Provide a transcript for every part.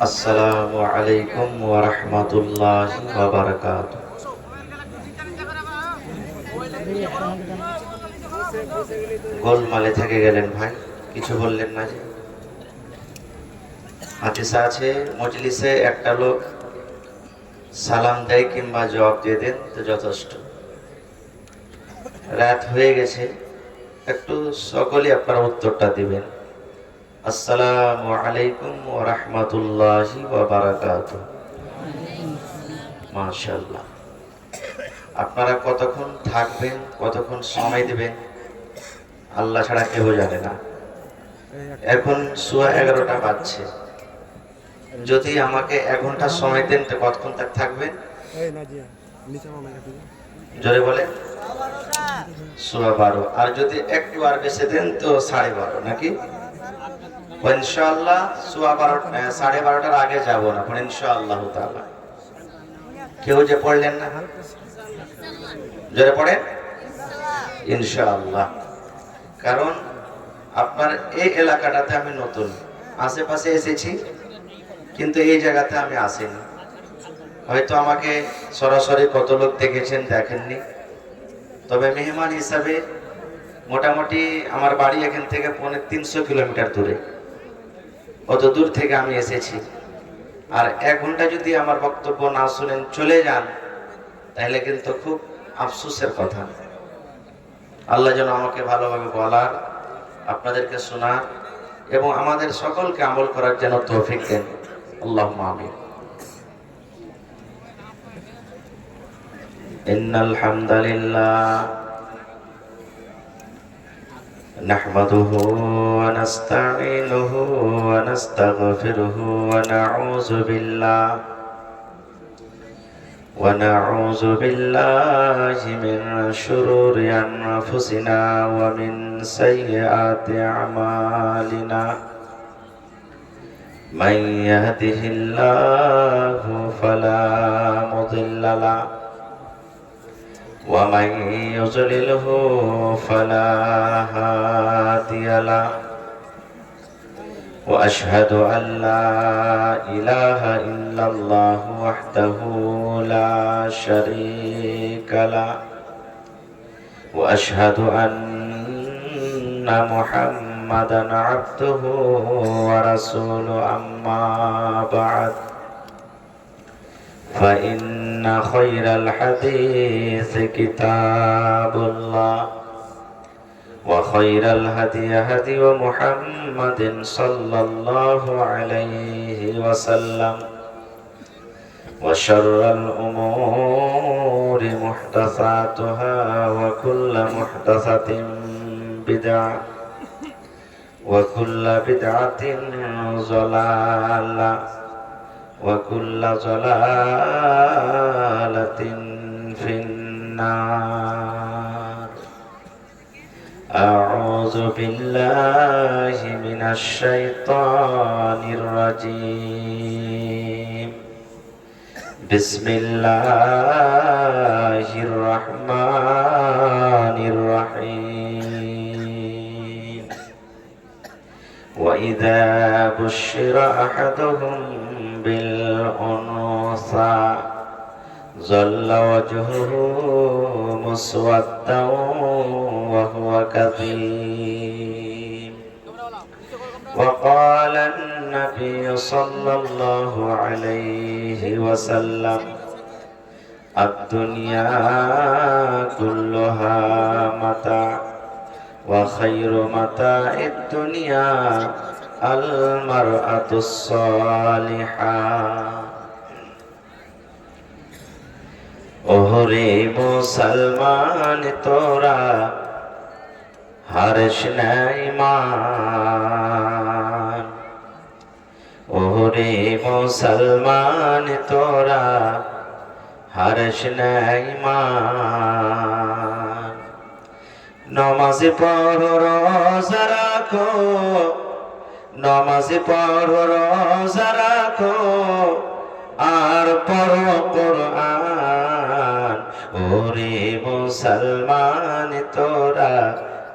আসসালামু আলাইকুম ওয়া রাহমাতুল্লাহি ওয়া বারাকাতুহু। গোলমালে থেকে গেলেন ভাই, কিছু বললেন না যে? হাদিসে আছে মজলিসে একটা লোক সালাম দেয় কিংবা জবাব দিয়ে দেন তো যথেষ্ট। রাত হয়ে গেছে, একটু সকলে আপনারা উত্তরটা দিবেন। আসসালামু আলাইকুম ওয়া রাহমাতুল্লাহি ওয়া বারাকাতুহু। মাশাআল্লাহ। আপনারা কতক্ষণ থাকবেন, কতক্ষণ সময় দিবেন আল্লাহ ছাড়া কেউ জানে না। এখন সোয়া 11টা বাজছে, যদি আমাকে 1 ঘন্টা সময় দেন তো কতক্ষণ তাক থাকবেন? জোরে বলে সোয়া 12। আর যদি একটু আর বেশি দেন তো 12:30, নাকি? ইনশাআল্লাহ সোয়া 12, 12:30টার আগে যাব না ইনশাআল্লাহ তাআলা। কেউ যে পড়লেন না, জোরে পড়েন ইনশাআল্লাহ। কারণ আপনার এই এলাকাটাতে আমি নতুন, আশেপাশে এসেছি কিন্তু এই জায়গাতে আমি আসিনি। হয়তো আমাকে সরাসরি কত লোক দেখেছেন, দেখেননি, তবে মেহমান হিসাবে মোটামুটি আমার বাড়ি এখান থেকে 350 কিলোমিটার দূরে, অত দূর থেকে আমি এসেছি। আর 1 ঘন্টা যদি আমার বক্তব্য না শুনেন চলে যান, তাহলে কিন্তু খুব আফসোসের কথা। আল্লাহ যেন আমাকে ভালোভাবে বলার, আপনাদেরকে শোনার এবং আমাদের সকলকে আমল করার যেন তৌফিক দেন। আল্লাহুম্মা আমিন। ইন্নাল হামদালিল্লাহ নাহমাদুহু ওয়া নাস্তাঈনুহু ওয়া নাস্তাগফিরুহু ওয়া নাউযু বিল্লাহি মিন শুরুরি আনফুসিনা ওয়া মিন সাইয়্যাতি আমালিনা। من يهده الله فلا مضل له ومن يضلله فلا هادي له وأشهد أن لا إله إلا الله وحده لا شريك له وأشهد أن محمدًا عبده ورسوله. أما بعد فإن خير الحديث كتاب الله وخير الهدي هدي محمد صلى الله عليه وسلم وشر الأمور محدثاتها وكل محدثة بدعة وكل بدعة ضلالة وكل ضلالة في النار. أعوذ بالله من الشيطان الرجيم. بسم الله الرحمن الرحيم. وإذا بشر أحدهم بالأنثى ظل وجهه مسودا وهو كظيم. وقال النبي صلى الله عليه وسلم الدنيا كلها متاع وخير متاع الدنيا المرأة الصالحة. ওরে মুসলমান তোরা হারিস না ঈমান, ওরে মুসলমান তোরা হারিস না ঈমান। নমাজ পড়ো রোজা রাখো, নমাজ পড়ো রোজা রাখো আর পড়ো কোরআন। ওরে মুসলমান তোরা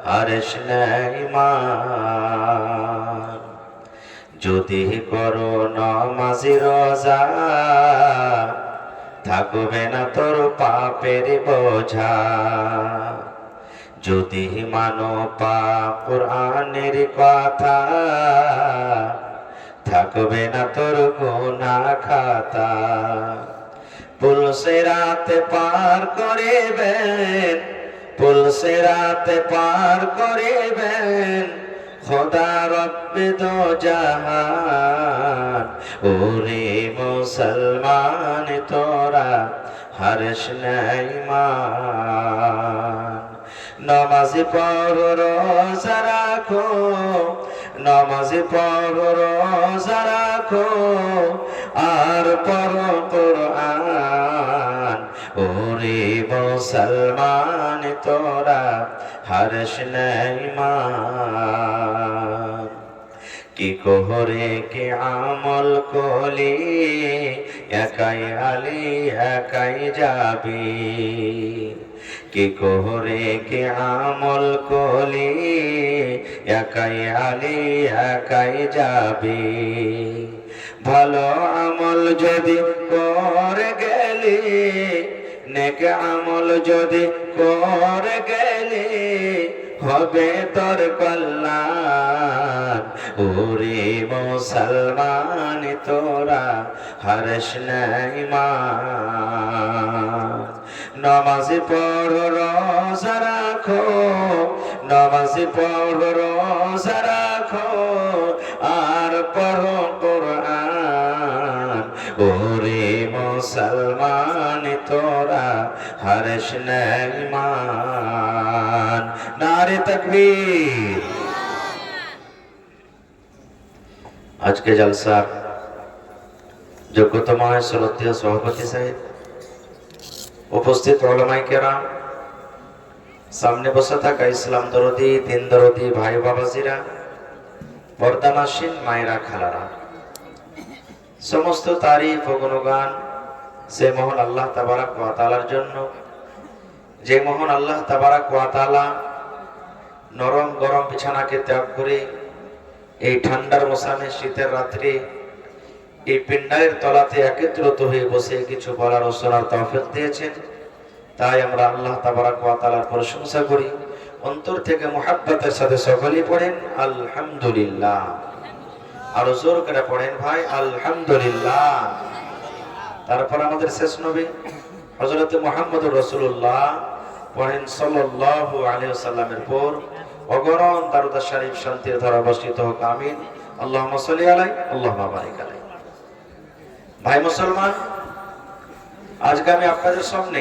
হারিস না ঈমান। যদি করো নমাজি রোজা থাকবে না তোর পাপের বোঝা। যদি মানো পাক কুরআনের কথা থাকবে না তোর গুনাহ খাতা। পুলসিরাতে পার করিবেন, পুলসিরাতে পার করিবেন খোদা রব্বে দো জাহান। ওরে মুসলমান তোরা হারিস না ঈমান। নামাজ পড়ো রোজা রাখো, নামাজ পড়ো রোজা রাখো আর পড়ো কুরআন। ওরে মুসলমান তোরা হারিস না ঈমান। কি কোহরে কে আমল কলি একাই আলি একাই যাবি। কি কোহরে কে আমল কলি একাই আলি একাই যাবি। ভালো আমল যদি করে গেলি, নেক আমল যদি করে গেলি হবে তোর কল্যাণ। ওরে মুসলমান তোরা হারিস না ঈমান। নামাজ পড়ো রোজা রাখো, নামাজ পড়ো রোজা রাখো আর পড়ো কুরআন। ওরে মুসলমান তোরা হারিস না ঈমান। নারে তাকবীর। আজকে জলসার যোগ্যতম শ্রদ্ধেয় সভাপতি সাহেব, উপস্থিত উলামায়ে কেরাম, সামনে বসে থাকা ইসলাম দরদি দিন দরদি ভাই বাবাজিরা, পর্দানাসীন মায়েরা খালারা, সমস্ত তারিফ ও গুণগান সে মহান আল্লাহ তাবারাক ওয়া তাআলার জন্য, যে মহান আল্লাহ তাবারাক ওয়া তাআলা নরম গরম বিছানাকে ত্যাগ করে এই ঠান্ডার মৌসুমে শীতের রাত্রে এই পিণ্ডারের তলাতে একত্রিত হয়ে বসে কিছু বলার ও শোনার তৌফিক দিয়েছেন। তাই আমরা আল্লাহ তাবারাক ওয়া তাআলার প্রশংসা করি, অন্তর থেকে মুহাব্বতের সাথে সকলেই পড়েন আলহামদুলিল্লাহ। আর জোর করে পড়েন ভাই আলহামদুলিল্লাহ। তারপর আমাদের শেষ নবী হযরত মুহাম্মদুর রাসূলুল্লাহ পড়েন সাল্লাল্লাহু আলাইহি ওয়াসাল্লামের পর অগণন দারুদ শরীফ শান্তির ধারা বর্ষিত হোক, আমিন। আল্লাহুম্মা সাল্লি আলাইহি আল্লাহুম্মা বারিক আলাইহি। ভাই মুসলমান, আজকে আমি আপনাদের সামনে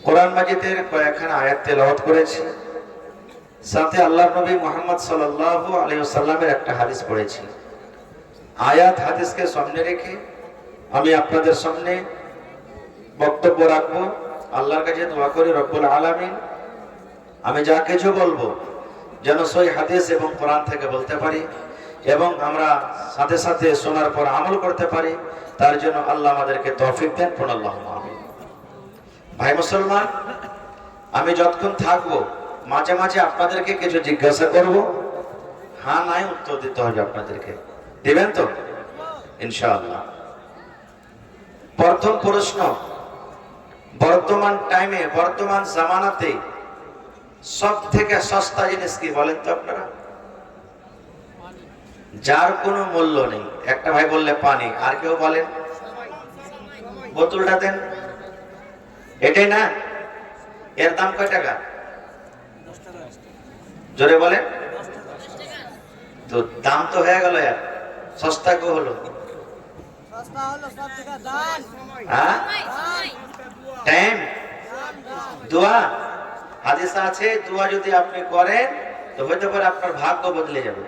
কোরআন মাজিদের কয়েকখানা আয়াত তেলাওয়াত করেছি, সাথে আল্লাহর নবী মুহাম্মদ সাল্লাল্লাহু আলাইহি ওয়াসাল্লামের একটা হাদিস পড়েছি। আয়াত হাদিসকে সামনে রেখে আমি আপনাদের সামনে বক্তব্য রাখবো। আল্লাহর কাছে দোয়া করি রব্বুল আলামিন আমি যা কিছু বলবো যেন সহি হাদিস এবং কোরআন থেকে বলতে পারি এবং আমরা সাথে সাথে শোনার পর আমল করতে পারি, তার জন্য আল্লাহ আমাদেরকে তৌফিক দেন। পড়ুন আল্লাহুম্মা আমিন। ভাই মুসলমান, আমি যতক্ষণ থাকবো মাঝে মাঝে আপনাদেরকে কিছু জিজ্ঞাসা করব, হ্যাঁ নাই উত্তর দিতে হবে আপনাদেরকে। দিবেন তো ইনশাআল্লাহ? প্রথম প্রশ্ন, বর্তমান টাইমে বর্তমান জামানাতে সব থেকে সস্তা জিনিস কি বলেন তো আপনারা? যার কোনো মূল্য নেই। একটা ভাই বললে পানি, আর কেউ বলেন বোতলটা দেন, এটাই না? এর দাম কয় টাকা? জোরে বলেন তো। দাম তো হয়ে গেল, আর সস্তা কেউ হলো? হ্যাঁ, টাইম, দোয়া। হাদিস আছে দোয়া যদি আপনি করেন তো হইতে পারে আপনার ভাগ্য বদলে যাবে।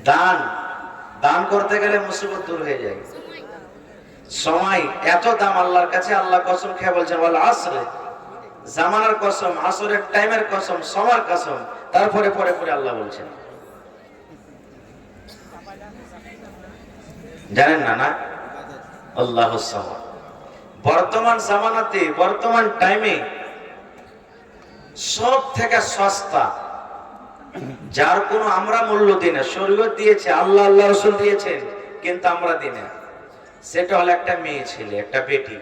দান, দান করতে গেলে মুসিবত দূর হয়ে যায়। সময় এত দাম আল্লাহর কাছে, আল্লাহ কসম খেয়ে বলছেন ওয়াল আসরে, জামানার কসম, আসরের টাইমের কসম, সময়ের কসম, তারপরে পরে পরে আল্লাহ বলছেন। জানেন না? না, আল্লাহুস সামাদ। বর্তমান জামানাতে বর্তমান টাইমে সব থেকে সস্তা যার কোনো আমরা মূল্য দিই না, শরীয়ত দিয়েছে, আল্লাহ আল্লাহ রাসূল দিয়েছেন, কিন্তু আমরা দিই না। সেটা হলো একটা মেয়ে ছেলে, একটা বেটি,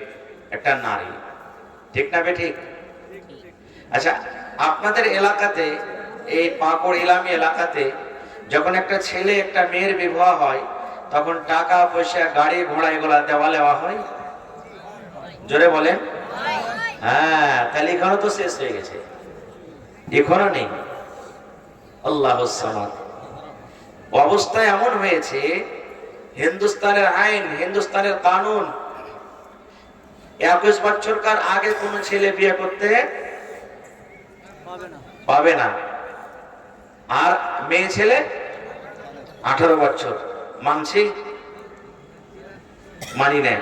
একটা নারী। ঠিক না বেঠিক? আচ্ছা, আপনাদের এলাকাতে, এই পাঁকুড় ইলামি এলাকাতে যখন একটা ছেলে একটা মেয়ের বিবাহ হয়, তখন টাকা পয়সা, গাড়ি ঘোড়া এগুলা দেওয়া লেওয়া হয়? জোরে বলেন। হ্যাঁ, তাহলে এখানে তো শেষ হয়ে গেছে, এখনো নেই। আল্লাহুস সামাদ। অবস্থা এমন হয়েছে, হিন্দুস্তানের আইন, হিন্দুস্তানের কানুন, 21 বছরকার আগে কোন ছেলে বিয়ে করতে পাবে না, আর মেয়ে ছেলে 18 বছর। মানছি? মানি না।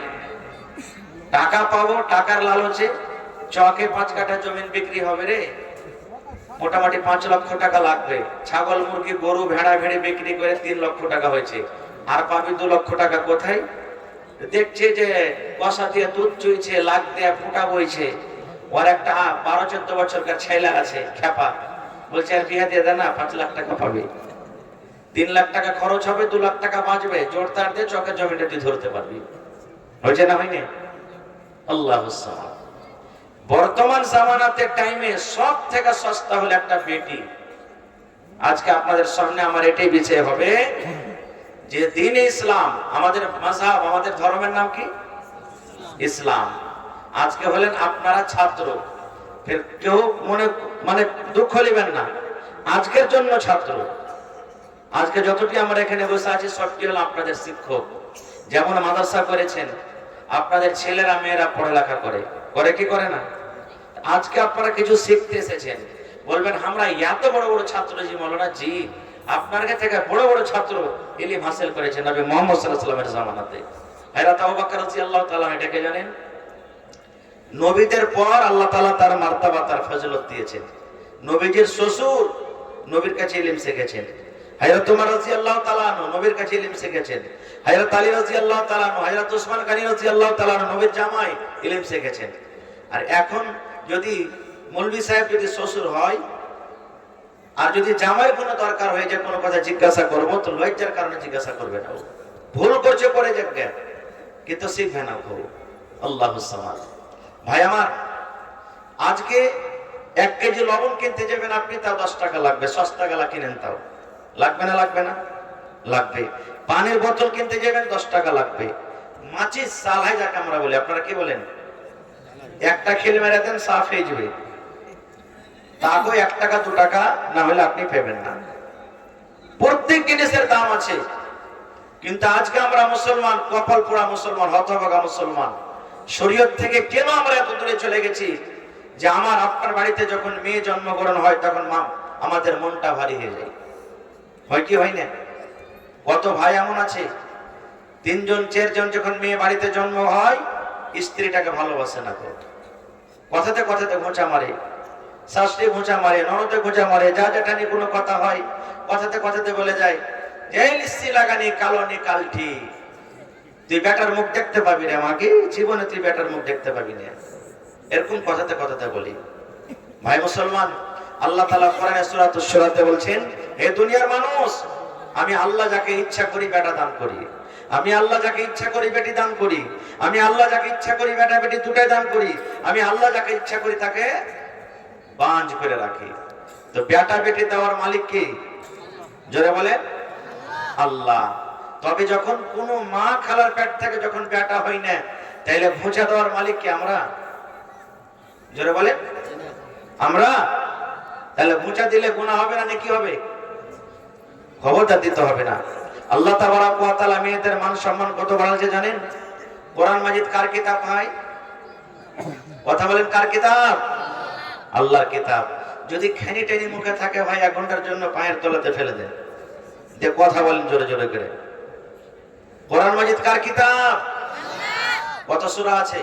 টাকা পাবো, টাকার লালচে চকে 5 কাঠা জমিন বিক্রি হবে রে, মোটামুটি 5 লক্ষ টাকা লাগবে। ছাগল মুরগি গরু ভেড়া ভেড়ে বিক্রি করে 3 লক্ষ টাকা হয়েছে, আর পাবি 2 লক্ষ টাকা কোথায়? দেখছে যে কষা দিয়ে দুধ চুইছে, লাখ দিয়ে ফুটা বইছে, ওর একটা 12-14 বছরকার ছেলে আছে খেপা, বলছে আর বিয়ে দিয়ে দেয় না, 5 লাখ টাকা পাবে। 3 লাখ টাকা খরচ হবে, 2 লাখ টাকা বাঁচবে, জোর তার দিয়ে চকের জমিটা তুই ধরতে পারবি। হয়েছে না হয়নি? আল্লাহুস সামাদ। বর্তমান জামানাতে টাইমে সব থেকে সস্তা হলো একটা বেটি। আজকে আপনাদের সামনে আমার এটাই বিষয় হবে যে দ্বীন ইসলাম, আমাদের মাযহাব, আমাদের ধর্মের নাম কি? ইসলাম। আজকে হলেন আপনারা ছাত্র, ফের কেউ মানে দুঃখ নেবেন না, আজকের জন্য ছাত্র। আজকে যতটি আমরা এখানে বসে আছি সবটি হলো আপনাদের শিক্ষক। যেমন মাদ্রাসা করেছেন, আপনাদের ছেলেরা মেয়েরা পড়ালেখা করে, করে কি করে না? আজকে আপনারা কিছু শিখতে এসেছেন, বলবেন আমরা এত বড় বড় ছাত্র। জি মৌলানা, জি আপনার থেকে বড় বড় ছাত্র ইলম হাসিল করেছেন নবী মুহাম্মদ সাল্লাল্লাহু আলাইহি ওয়াসাল্লামের জামানাতে। হযরত আবু বকর রাদিয়াল্লাহু তাআলা, এটাকে জানেন? নবীদের পর আল্লাহ তাআলা তার মার্তবা, তার ফজিলত দিয়েছেন। নবীজির শ্বশুর নবীর কাছে ইলম শিখেছেন। হযরত ওমর রাদিয়াল্লাহু তাআলা আনহু নবীর কাছে ইলম শিখেছেন। হযরত আলী রাদিয়াল্লাহু তাআলা আনহু, হযরত উসমান গনি রাদিয়াল্লাহু তাআলা আনহু নবীর জামাই ইলম শিখেছেন। আর এখন যদি মৌলভী সাহেব যদি শ্বশুর হয়, আর যদি জামাই কোনো দরকার হয়ে যায়, কোনো কথা জিজ্ঞাসা করবো, তো লজ্জার কারণে জিজ্ঞাসা করবে না, ভুল করছে পরে যাবে, কিন্তু শিখবে না ভুল। আল্লাহুস সামাদ। ভাই আমার, আজকে 1 কেজি লবণ কিনতে যাবেন আপনি, তাও 10 টাকা লাগবে, সস্তা গেলা কিনেন, তাও লাগবে না? লাগবে না? লাগবে। পানির বোতল কিনতে যাবেন 10 টাকা লাগবে। মাছিস সালহাই যাকে আমরা বলি, আপনারা কি বলেন? একটা খেল মেরে দেন, সাফ হয়ে যাবে। তাকেও 1 টাকা 2 টাকা না হলে আপনি পাবেন না। প্রত্যেক জিনিসের দাম আছে। কিন্তু আজকে আমরা মুসলমান, কপাল পোড়া মুসলমান, হতভাগা মুসলমান, শরীয়ত থেকে কেন আমরা এত দূরে চলে গেছি যে আমার আপনার বাড়িতে যখন মেয়ে জন্মগ্রহণ হয়, তখন আমাদের মনটা ভারী হয়ে যায়। হয় কি হয় না? কত ভাই এমন আছে 3 জন 4 জন যখন মেয়ে বাড়িতে জন্ম হয়, স্ত্রীটাকে ভালোবাসে না, কথাতে কথাতে ঘোঁচা মারে, শাশুড়ি ঘোঁচা মারে, ননদে ঘোঁচা মারে, যা জেঠানি কোনো কথা হয় কথাতে কথাতে বলে যায়, এই লিস্সি লাগানি কালনি কালটি, তুই বেটার মুখ দেখতে পাবি রে আমাকে, জীবনে তুই বেটার মুখ দেখতে পাবি না, এরকম কথাতে কথাতে বলি। ভাই মুসলমান, আল্লাহ তাআলা কোরআনে সূরাতুশ শুরাতে বলছেন, হে দুনিয়ার মানুষ, আমি আল্লাহ যাকে ইচ্ছা করি বেটা দান করি, আমি আল্লাহ যাকে ইচ্ছা করি বেটি দান করি, আমি আল্লাহ যাকে ইচ্ছা করি বেটা বেটি দুটাই দান করি, আমি আল্লাহ যাকে ইচ্ছা করি তাকে বাঁধ করে রাখি। তো বেটা বেটি দেওয়ার মালিক কি? জোরে বলে আল্লাহ। তবে যখন কোন মা খালার পেট থেকে যখন বেটা হয় না, তাইলে ঘুঁচা দেওয়ার মালিক কি? আমরা। জোরে বলে আমরা। তাহলে ঘুঁচা দিলে গুনাহ হবে না, নাকি হবে? খবরদার দিতে হবে না। আল্লাহ তাবারাক ওয়া তাআলা মেয়েদের মান সম্মান কত বাড়াচ্ছে জানেন? কোরআন মাজিদ কার কিতাব ভাই? কথা বলেন, কার কিতাব? আল্লাহর কিতাব। যদি খেনি টেনি মুখে থাকে ভাই, 1 ঘন্টার জন্য পায়ের তলাতে ফেলে দেন, যে কথা বলেন জোরে জোরে করে। কোরআন মাজিদ কার কিতাব? কত সূরা আছে?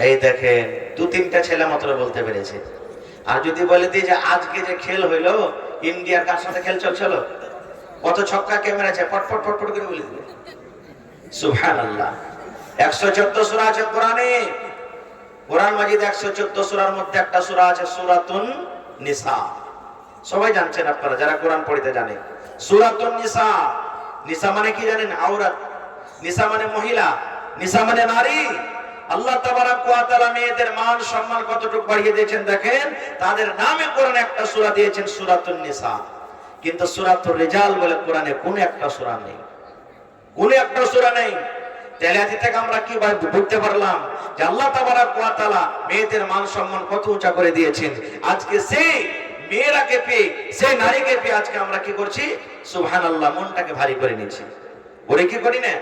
এই দেখেন, 2-3টা ছেলে মাত্র বলতে পেরেছে। আর যদি বলে দিই যে আজকে যে খেল হইলো, ইন্ডিয়ার কার সাথে খেল চলছিল, কত ছক্কা কে মেরেছে, পটপট পটপট করে বলে দিবে। সুবহানাল্লাহ। 114 সূরা আছে কোরআনে। কোরআন মাজিদ 114 সূরার মধ্যে একটা সূরা আছে সূরাতুন নিসা। সবাই জানছেন আপনারা যারা কোরআন পড়তে জানে। সূরাতুন নিসা, নিসা মানে কি জানেন? আওরাত। নিসা মানে মহিলা, নিসা মানে নারী। আল্লাহ তাবারক ওয়া তাআলা মেয়েদের মান সম্মান কতটুকু বাড়িয়ে দিয়েছেন দেখেন। তাদের নামে কোরআনে একটা সূরা দিয়েছেন সূরাতুন নিসা, কিন্তু সূরাতুর রিজাল বলে কোরআনে কোনো একটা সূরা নেই, কোনো একটা সূরা নেই। তাহলে থেকে আমরা কি বুঝতে পারলাম যে আল্লাহ তাবারক ওয়া তাআলা মেয়েদের মান সম্মান কত উঁচা করে দিয়েছেন। আজকে সেই মেয়েরাকে পেয়ে, সেই নারীকে পেয়ে আজকে আমরা কি করছি? সুবহানাল্লাহ, মনটাকে ভারী করে নিচ্ছি। ওরে কি করি না?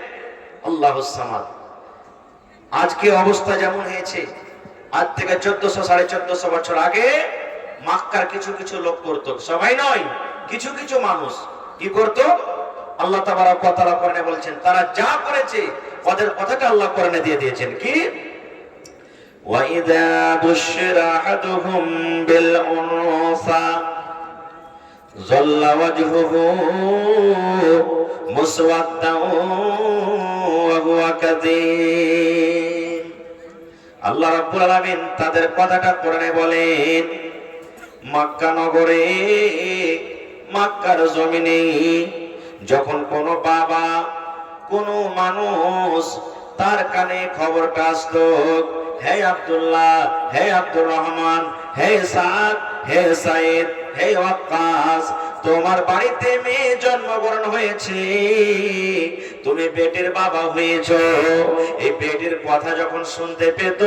আল্লাহুস সামাদ। আজকে অবস্থা যেমন হয়েছে, আজ থেকে 1400-1450 বছর আগে মক্কার কিছু কিছু লোক করত, সবাই নয়, কিছু কিছু মানুষ কি করত? আল্লাহ তাবারক ওয়া তাআলা কোরআনে বলছেন তারা যা করেছে ওদের কথাটা আল্লাহ কোরআনে দিয়ে দিয়েছেন কি? ওয়া ইযা বুশিরা আহাদুহুম বিল উনসা যাল্লা ওয়াজহুহু মুসওয়াদ্দান ওয়া হুয়া কাযীম। আল্লাহ রাব্বুল আলামিন তাদের কথাটা কোরআনে বলেন, মক্কা নগরে, মক্কার জমিনে যখন কোনো বাবা, কোনো মানুষ তার কানে খবরটা আসতো, হে আব্দুল্লাহ, হে আব্দুর রহমান, হে সাদ, হে সাইদ, হে ওয়াক্কাস, তোমার বাড়িতে মেয়ে জন্মগ্রহণ হয়েছে, তুমি বেটির বাবা হয়েছো। এই বেটির কথা যখন শুনতে পেত,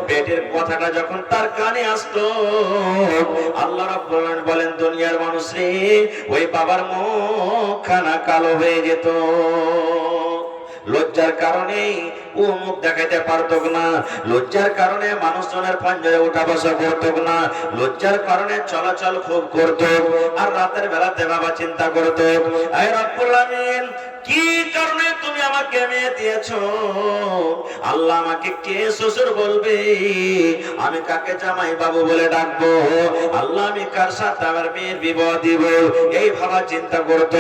বেটির কথাটা যখন তার কানে আসতো, আল্লাহ রাব্বুল আলামিন বলেন দুনিয়ার মানুষ রে, ওই বাবার মুখখানা কালো হয়ে যেত। লজ্জার কারণে ও মুখ দেখাতে পারত না, লজ্জার কারণে মানুষজনের পাঞ্জারে উঠা বসা করত না, লজ্জার কারণে চলাচল খুব করত, আর রাতের বেলাতে বাবা চিন্তা করত, আয় রব্বুল আমিন, কি কারণে তুমি আমাকে মেয়ে দিয়েছো? আল্লাহ আমাকে কে শ্বশুর বলবে? আমি কাকে জামাই বাবু বলে ডাকবো? আল্লাহ আমি কার সাথে আমার মেয়ের বিবাহ দিব? এই ভাবা চিন্তা করত।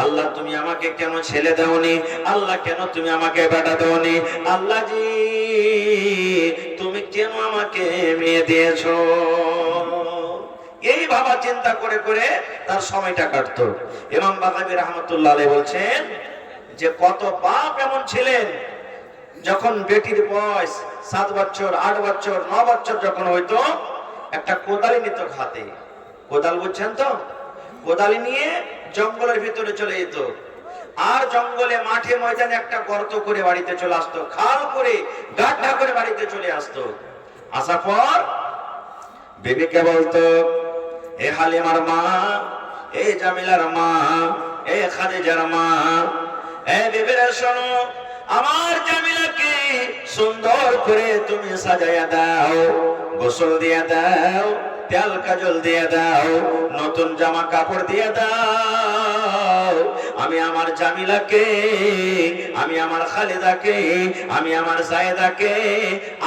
আল্লাহ তুমি আমাকে কেন ছেলে দাওনি? আল্লাহ কেন তুমি আমাকে বেটা দাওনি? আল্লাহ জি তুমি কেন আমাকে মেয়ে দিয়েছো? এই ভাবা চিন্তা করে করে তার সময়টা কাটতো। ইমাম বাগাবী রাহমাতুল্লাহ আলাইহি বলছেন যে কত বাপ এমন ছিলেন, যখন বেটির বয়স 7 বছর, 8 বছর, 9 বছর যখন হইতো, একটা কোদালি নিত হাতে। কোদাল বুঝছেন তো? কোদালি নিয়ে জঙ্গলের ভিতরে চলে যেত, আর জঙ্গলে মাঠে ময়দানে একটা গর্ত করে বাড়িতে চলে আসতো, খাল করে গাড্ডা করে বাড়িতে চলে আসতো। আসার পর বিবিকে বলতো, এ হালিমার মা, এ জামিলার মা, এ খাদিজার মা, এ বিবিরা শোনো, আমার জামিলাকে সুন্দর করে তুমি সাজায়া দাও, গোসল দিয়ে দাও, তেল কাজল দিয়ে দাও, নতুন জামা কাপড় দিয়ে দাও। আমি আমার জামিলাকে, আমি আমার খালিদাকে, আমি আমার সায়েদাকে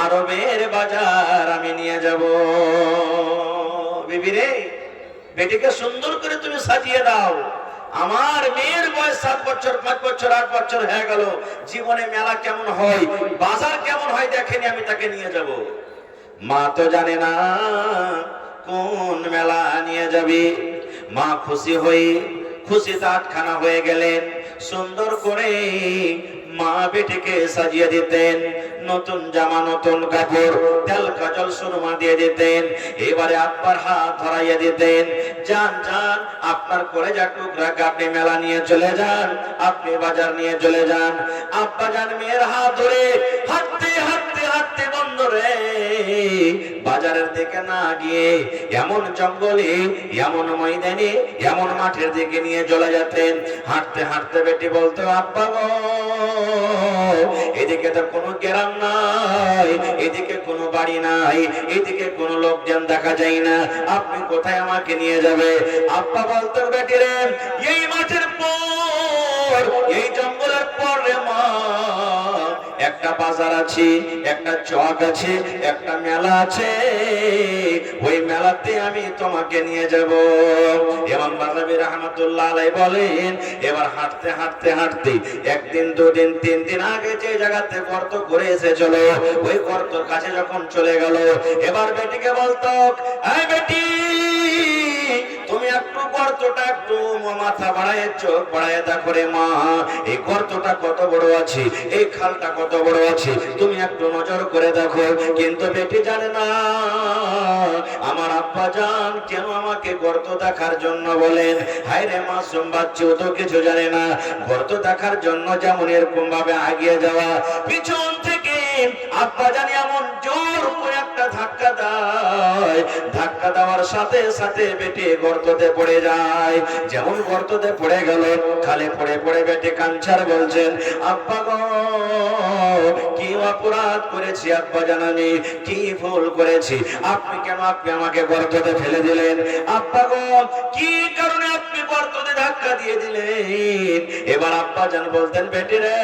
আরবের বাজার আমি নিয়ে যাব। বিবি রে, বেটিকে সুন্দর করে তুমি সাজিয়ে দাও। আমার মেয়ের বয়স 7 বছর, 5 বছর, 8 বছর হয়ে গেল, জীবনে মেলা কেমন হয়, বাজার কেমন হয় দেখেনি, আমি তাকে নিয়ে যাব। মা তো জানে না কোন মেলা নিয়ে যাবে। মা খুশি হয়ে, খুশিতে আটখানা হয়ে গেলেন। সুন্দর করে মা বেটিকে সাজিয়ে দিতেন, নতুন জামা, নতুন কাপড়, তেল কাজল সুরমা দিয়ে দিতেন। এবারে আব্বার হাত ধরাইয়া দিতেন, যান যান, আপনার কলেজার টুকরাকে আপনি মেলা নিয়ে চলে যান, আপনি বাজার নিয়ে চলে যান। আব্বা যান মেয়ের হাত ধরে হাঁটতে হাঁটতে হাঁটতে বন্ধ রে বাজারের দিকে না গিয়ে এমন জঙ্গলে, এমন ময়দানে, এমন মাঠের দিকে নিয়ে চলে যেতেন। হাঁটতে হাঁটতে বেটি বলতো, আব্বা গো, এদিকে তো কোনো গ্রাম নাই, এদিকে কোনো বাড়ি নাই, এদিকে কোনো লোকজন দেখা যায় না, আপনি কোথায় আমাকে নিয়ে যাবে? আব্বা বলতো, বেটি রে, এই মাঠের পর, এই জঙ্গলের পর রে মা, একটা একটা বাজার আছে, একটা চক আছে, একটা মেলা আছে, ওই মেলাতে আমি তোমাকে নিয়ে যাব। ইমাম বাজাবি রাহমাতুল্লাহ আলাইহি বলেন, এবার হাঁটতে হাঁটতে হাঁটতে একদিন দুদিন তিন দিন আগে যে জায়গাতে গর্ত করে এসেছিল ওই গর্তর কাছে যখন চলে গেল, এবার বেটিকে বলতো, এই বেটি তুমি একটু গর্তটা একটু মাথা বাড়ায় চোখ বাড়ায় দেখো রে মা, এই গর্তটা কত বড় আছে, এই খালটা কত বড় আছে, তুমি একটু নজর করে দেখো। কিন্তু বেটি জানে না আমার আব্বা জান কেন আমাকে গর্ত দেখার জন্য বলেন। হায় রে মাসুম বাচ্চা তো কিছু জানে না, গর্ত দেখার জন্য যেমন এরকম ভাবে আগিয়ে যাওয়া, পিছন থেকে আব্বা জানি এমন জোর করে একটা ধাক্কা দেয়, ধাক্কা দেওয়ার সাথে সাথে বেটি গর্ততে পড়ে যায়। যেমন গর্ততে পড়ে গেল, খালে পড়ে পড়ে বেটি কাঞ্চার বলছেন, আব্বা গো কি অপরাধ করেছি আব্বা জানানি, কি ভুল করেছি, আপনি কেন আপনি আমাকে গর্ততে ফেলে দিলেন, আব্বা গো কি কারণে আপনি গর্ততে ধাক্কা দিয়ে দিলেন। এবার আব্বা জান বলতেন, বেটি রে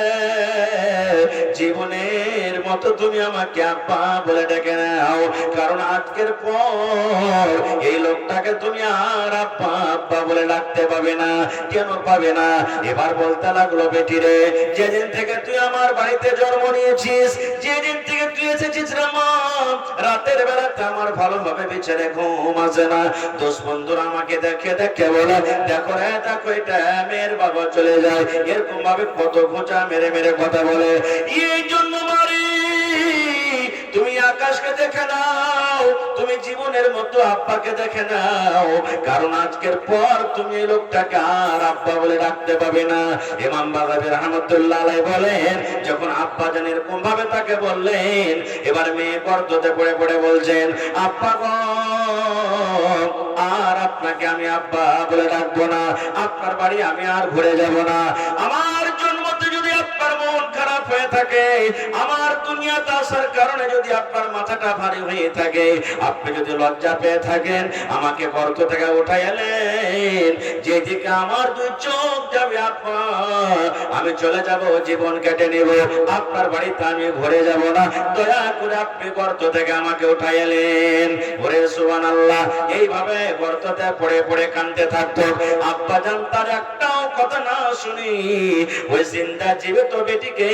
জীবনের মতো তুমি আমাকে আব্বা বলে ডেকে নাও, কারণ আজকের পর এই লোকটাকে তুমি আর আব্বা আব্বা বলে ডাকতে পাবে না। কেন পাবে না? এবার বলতে লাগলো, বেটি রে যেদিন থেকে তুই আমার বাড়িতে জন্ম নিয়েছিস, যেদিন থেকে তুই এসেছিস রে মা, রাতের বেলাতে আমার ভালোভাবে বিছানে ঘুম আসে না। দোষ বন্ধুরা আমাকে দেখে দেখে বলে, দেখো রে দেখো এটা মেয়ের বাবা চলে যায়, এরকম ভাবে কত খোঁচা মেরে মেরে কথা বলে। এই জন্য মারি তুমি আকাশকে দেখে নাও, তুমি জীবনের মতো আব্বাকে দেখে নাও, কারণ আজকের পর তুমি এই লোকটাকে আর আব্বা বলে ডাকতে পাবে না। ইমাম বাগাবী রাহমাতুল্লাহ আলাইহি বলেন, যখন আব্বা জান এরকম ভাবে তাকে বললেন, এবার মেয়ে গর্ততে পড়ে পড়ে বলছেন, আব্বা গো আর আপনাকে আমি আব্বা বলে ডাকবো না, আপনার বাড়ি আমি আর ঘুরে যাব না। আমার জন্মতে যদি আপনার মন খারাপ হয়ে থাকে, আমার দুনিয়াতে আসার কারণে যদি আপনার মাথাটা ভারী হয়ে থাকে, আপনি যদি লজ্জা পেয়ে থাকেন, আমাকে গর্ত থেকে উঠাই এলেন, যেদিকে আমার দুই চোখ যাবে আব্বা আমি চলে যাব, জীবন কেটে নেব, আপনার বাড়িতে আমি ঘুরে যাব না, দয়া করে আপনি গর্ত থেকে আমাকে উঠাই এলেন। ওরে সুবহানাল্লাহ, এইভাবে গর্ততে পড়ে পড়ে কাঁদতে থাকতো। আব্বা জান তার একটাও কথা না শুনি ওই জিন্দা জীবিত বেটিকে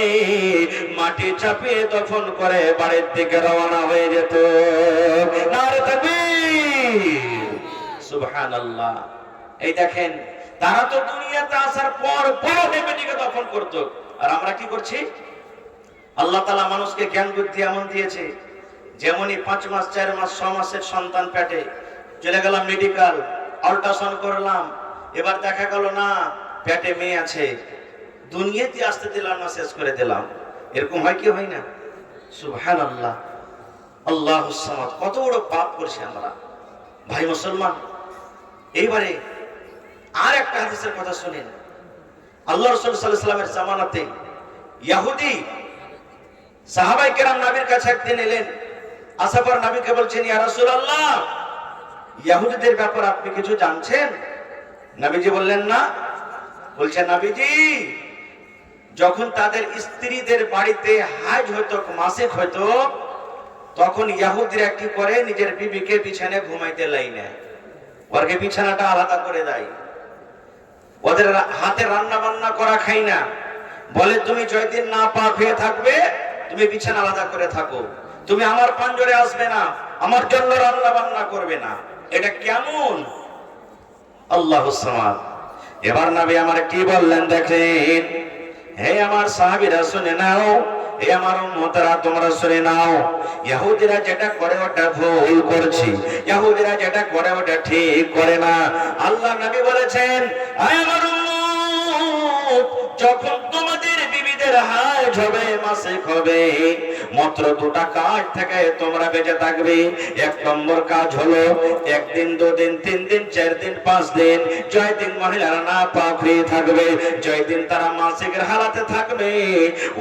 মাটি চাপিয়ে দফন করে বাড়ির দিকে রওনা হয়ে যেত। নারে তাকবীর, সুবহানাল্লাহ। এই দেখেন, তারা তো দুনিয়াতে আসার পর বড় বেটিকে দফন করত, আর আমরা কি করছি? আল্লাহ তাআলা মানুষকে জ্ঞান বুদ্ধি এমন দিয়েছে, যেমনই 5 মাস 4 মাস 6 মাসের সন্তান পেটে, চলে গেলাম মেডিকেল, আল্ট্রাসাউন্ড করলাম, এবার দেখা গেল না পেটে মেয়ে আছে, দুনিয়াতে আসতে দিলাম না, শেষ করে দিলাম। এরকম হয় কি হয় না? সুবহানাল্লাহ, আল্লাহুস সামাদ। কত বড় পাপ করছি আমরা ভাই মুসলমান। এইবারে আর একটা হাদিসের কথা শুনেন। আল্লাহ রাসূল সাল্লাল্লাহু আলাইহি ওয়াসাল্লামের জামানাতে ইহুদি সাহাবায়ে কেরাম নবীর কাছে একদিন এলেন, আসার পর নবীকে বলছেন, ইয়া রাসূলুল্লাহ ইহুদিদের ব্যাপারে আপনি কিছু জানছেন? নবীজি বললেন না। বলছেন, নবীজি যখন তাদের স্ত্রীদের বাড়িতে হাজ হতো, মাসিক হতো, তখন ইহুদিরা কি করে, নিজের বিবিকে বিছানায় ঘুমাইতে লাই না, ওরকে বিছানাটা আলাদা করে দেয়, ওদের হাতে রান্না বান্না করা খাই না, বলে তুমি যতদিন না পাক হয়ে থাকবে তুমি বিছানা আলাদা করে থাকো, তুমি আমার পাঞ্জরে আসবে না, আমার জন্য রান্না বান্না করবে না। এটা কেমন? আল্লাহুস সামাদ। এবার নবী আমার কি বললেন দেখেন, হে আমার সাহাবীরা শুনে নাও, হে আমার উম্মতরা তোমরা শুনে নাও, ইহুদিরা যেটা করে ওটা ভুল করছে, ইহুদিরা যেটা করে ওটা ঠিক করে না। আল্লাহ নবী বলেছেন, হে আমার উম্মত, যখন তোমাদের বিবিদের হাজ হবে, মাসিক হবে, মাত্র দুটা কাজ থেকে তোমরা বেঁচে থাকবে। এক নম্বর কাজ হলো, একদিন দুদিন তিন দিন 4 দিন 5 দিন জয় দিন মহিলারা না পাক হয়ে থাকবে, জয় দিন তারা মাসিকের হালাতে থাকবে,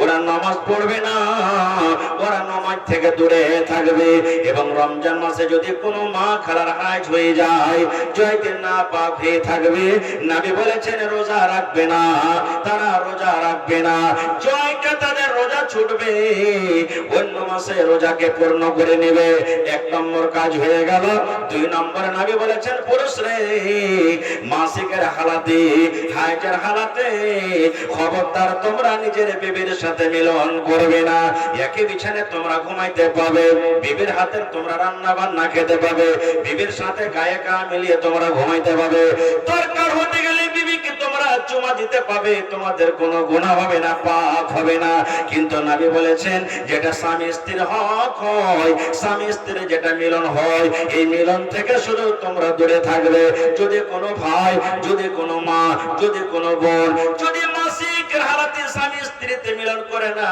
ওরা নামাজ পড়বে না, ওরা নামাজ থেকে দূরে থাকবে। এবং রমজান মাসে যদি কোনো মা খালার হাজ হয়ে যায়, জয় দিন না পাক হয়ে থাকবে, নবী বলেছেন রোজা রাখবে না, তারা রোজা রাখবে না। জয়টা তাদের রোজা ছুটবে, অন্য মাসে রোজাকে পূর্ণ করে নেবে। 1 নম্বর কাজ হয়ে গেল। 2 নম্বরে নবী বলেছেন, পুরুষ রে, মাসিকের হালাতে, হাইজের হালাতে খবরদার তোমরা নিজের বিবির সাথে মিলন করবে না। একই বিছানায় তোমরা ঘুমাইতে পাবে, বিবির হাতের তোমরা রান্না বান্না খেতে পাবে, বিবির সাথে গায়ে গা মিলিয়ে তোমরা ঘুমাইতে পাবে। দরকার হতে গেলে বিবিকে তোমরা চুমা দিতে পাবে, তোমাদের কোনো গুনাহ হবে না, পাপ হবে না। কিন্তু নবী বলেছেন, যেটা স্বামী স্ত্রীর হক হয়, স্বামী স্ত্রীর যেটা মিলন হয়, এই মিলন থেকে শুধু তোমরা দূরে থাকবে। যদি কোনো ভাই, যদি কোনো মা, যদি কোনো বোন, যদি মাসিকের হালাতে স্বামী স্ত্রীতে মিলন করে না,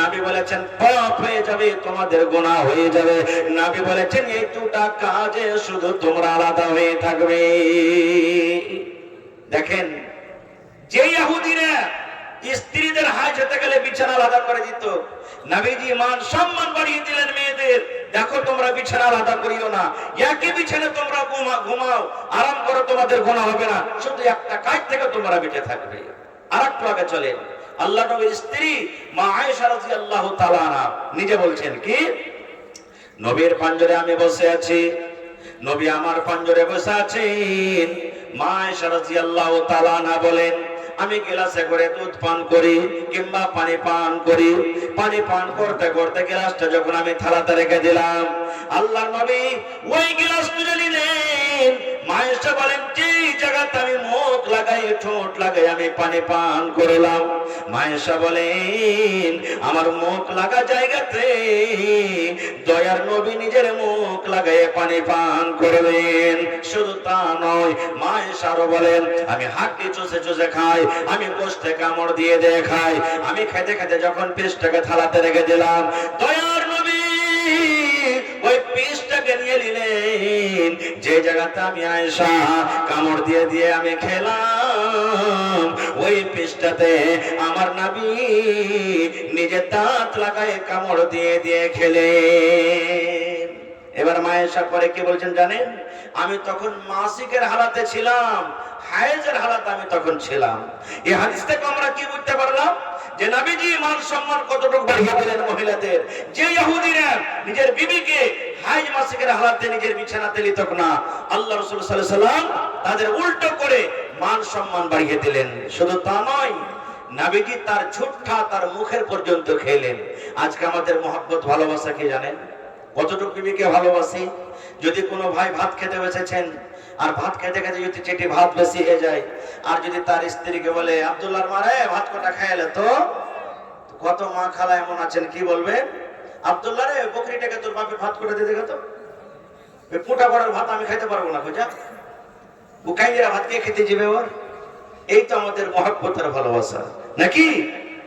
নবী বলেছেন পাপ হয়ে যাবে, তোমাদের গুনাহ হয়ে যাবে। নবী বলেছেন এই দুটা কাজে শুধু তোমরা আলাদা হয়ে থাকবে। দেখেন, যে ইহুদিরা স্ত্রীদের হাজ হতে গেলে বিছানা আলাদা করে দিত, নবীজি মান সম্মান বাড়িয়ে দিলেন মেয়েদের, দেখো তোমরা বিছানা আলাদা করিও না, একই বিছানে তোমরা ঘুমাও, আরাম করো, তোমাদের গুনাহ হবে না, শুধু একটা কাজ থেকে তোমরা বেঁচে থাকবে। আরেকটু আগে চলে আল্লাহ নবীর স্ত্রী মা আয়েশা রাদিয়াল্লাহু তাআলা আনহা নিজে বলছেন কি, নবীর পাঞ্জরে আমি বসে আছি, নবী আমার পাঞ্জরে বসে আছেন। মা আয়েশা রাদিয়াল্লাহু তাআলা আনহা বলেন, আমি গ্লাসে করে দুধ পান করি কিংবা পানি পান করি, পানি পান করতে করতে গ্লাসটা যখন আমি থালাতে রেখে দিলাম, আল্লাহর নবী ওই গ্লাস তুলে নিলেন। মা আয়েশা বলেন, যে জায়গাতে আমি মুখ লাগাই, ঠোঁট লাগাই আমি পানি পান করলাম, মা আয়েশা বলেন আমার মুখ লাগা জায়গাতে দয়ার নবী নিজের মুখ লাগাই পানি পান করলেন। শুধু তা নয়, মা আয়েশা আরো বলেন, আমি হাঁটি চুষে চুষে খাই, আমি গোশতে কামড় দিয়ে দিয়ে খাই, আমি খেতে খেতে যখন পিসটাকে থালাতে রেখে দিলাম, দয়ার নবী ওই পিসটাকে নিয়ে নিলেন, যে জায়গাতে আমি আয়েশা কামড় দিয়ে দিয়ে আমি খেলাম, ওই পিসটাতে আমার নবী নিজে দাঁত লাগায় কামড় দিয়ে দিয়ে খেলেন। এবার মা আয়েশা পরে কি বলছেন জানেন, আমি তখন মাসিকের হালাতে ছিলাম, হায়েজের হালাতে আমি তখন ছিলাম। এই হাদিস থেকে আমরা কি বুঝতে পারলাম, যে নবীজি মান সম্মান কতটুকু বাড়িয়ে দিলেন মহিলাদের। যে ইহুদিরা নিজের বিবিকে হায়েজ মাসিকের হালাতে নিজের বিছানাতে নিত না, আল্লাহ রাসূল সাল্লাল্লাহু আলাইহি ওয়াসাল্লাম তাদের উল্টো করে মান সম্মান বাড়িয়ে দিলেন। শুধু তা নয়, নবীজি তার ঝুট্টা তার মুখের পর্যন্ত খেলেন। আজকে আমাদের মহব্বত ভালোবাসা কি জানেন, কতটুকু বিবিকে ভালোবাসি। যদি কোনো ভাই ভাত খেতে বসেছেন, আর ভাত খেতে খেতে যদি চেটে ভাত বেশি হয়ে যায়, আর যদি তার স্ত্রীকে বলে, আব্দুল্লাহর মারে ভাত কটা খাইলে তো, কত মা খালা এমন আছেন কি বলবে, আব্দুল্লাহ রে বকরিটাকে তোর বাপে ভাত করে দিয়ে দেখো তো, পুটা বড় ভাত আমি খাইতে পারবো না, বুঝা ও কাইরা ভাত কে খেতে যাবে ওর। এই তো আমাদের মহব্বতের ভালোবাসা নাকি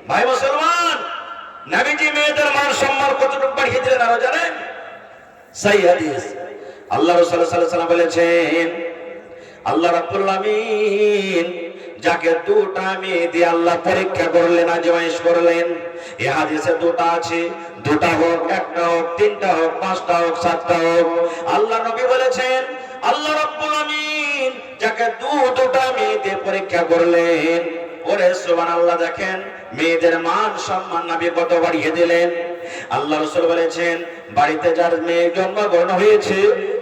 ভাই মুসলমান। নবীজি মেয়েদের মান সম্মান কতটুকু বাড়িয়ে দিলেন আরো জানেন, সহিহ হাদিস আল্লাহ রাসূল সাল্লাল্লাহু আলাইহি ওয়াসাল্লাম বলেছেন, আল্লাহ রাব্বুল আমিন যাকে দুটা মেয়ে দিয়ে আল্লাহ পরীক্ষা করলেন, আজমাইশ করলেন, এই হাদিসে দুটা আছে, দুটা হোক, একটা হোক, তিনটা হোক, পাঁচটা হোক, সাতটা হোক, আল্লাহ নবী বলেছেন আল্লাহ রাব্বুল আমিন যাকে দুটা মেয়ে দিয়ে পরীক্ষা করলেন, ওরে সুবহানাল্লাহ, দেখেন মেয়েদের মান সম্মান নবী কত বাড়িয়ে দিলেন। আল্লাহ রাসূল বলেছেন, বাড়িতে যার মেয়ে জন্মগ্রহণ হয়েছে,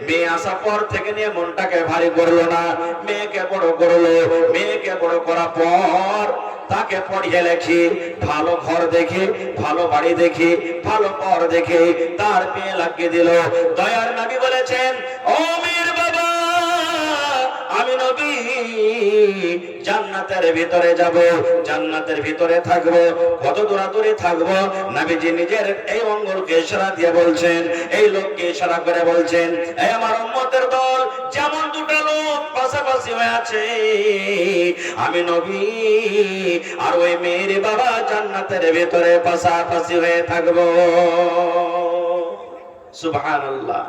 মেয়ে আসার পর থেকে নিয়ে মনটাকে ভারী করলো না, মেয়েকে বড় করলো, মেয়েকে বড় করার পর তাকে পড়িয়ে লেখি, ভালো ঘর দেখে, ভালো বাড়ি দেখে, ভালো পর দেখে তার বিয়ে লাগিয়ে দিল। দয়ার নবী বলেছেন, ও মেয়ের বাবা, আমি নবী জান্নাতের ভিতরে যাব, জান্নাতের ভিতরে থাকবো, কত দূরাদূরে থাকবো। নবীজি নিজের এই অঙ্গলকে ইশারা দিয়ে বলছেন, এই লোককে ইশারা করে বলছেন, এই আমার উম্মতের দল যেমন দুটো লোক পাশাপাশি হয়ে আছে, আমি নবী আর ওই মেয়ের বাবা জান্নাতের ভিতরে পাশাপাশি হয়ে থাকবো। সুবহানাল্লাহ।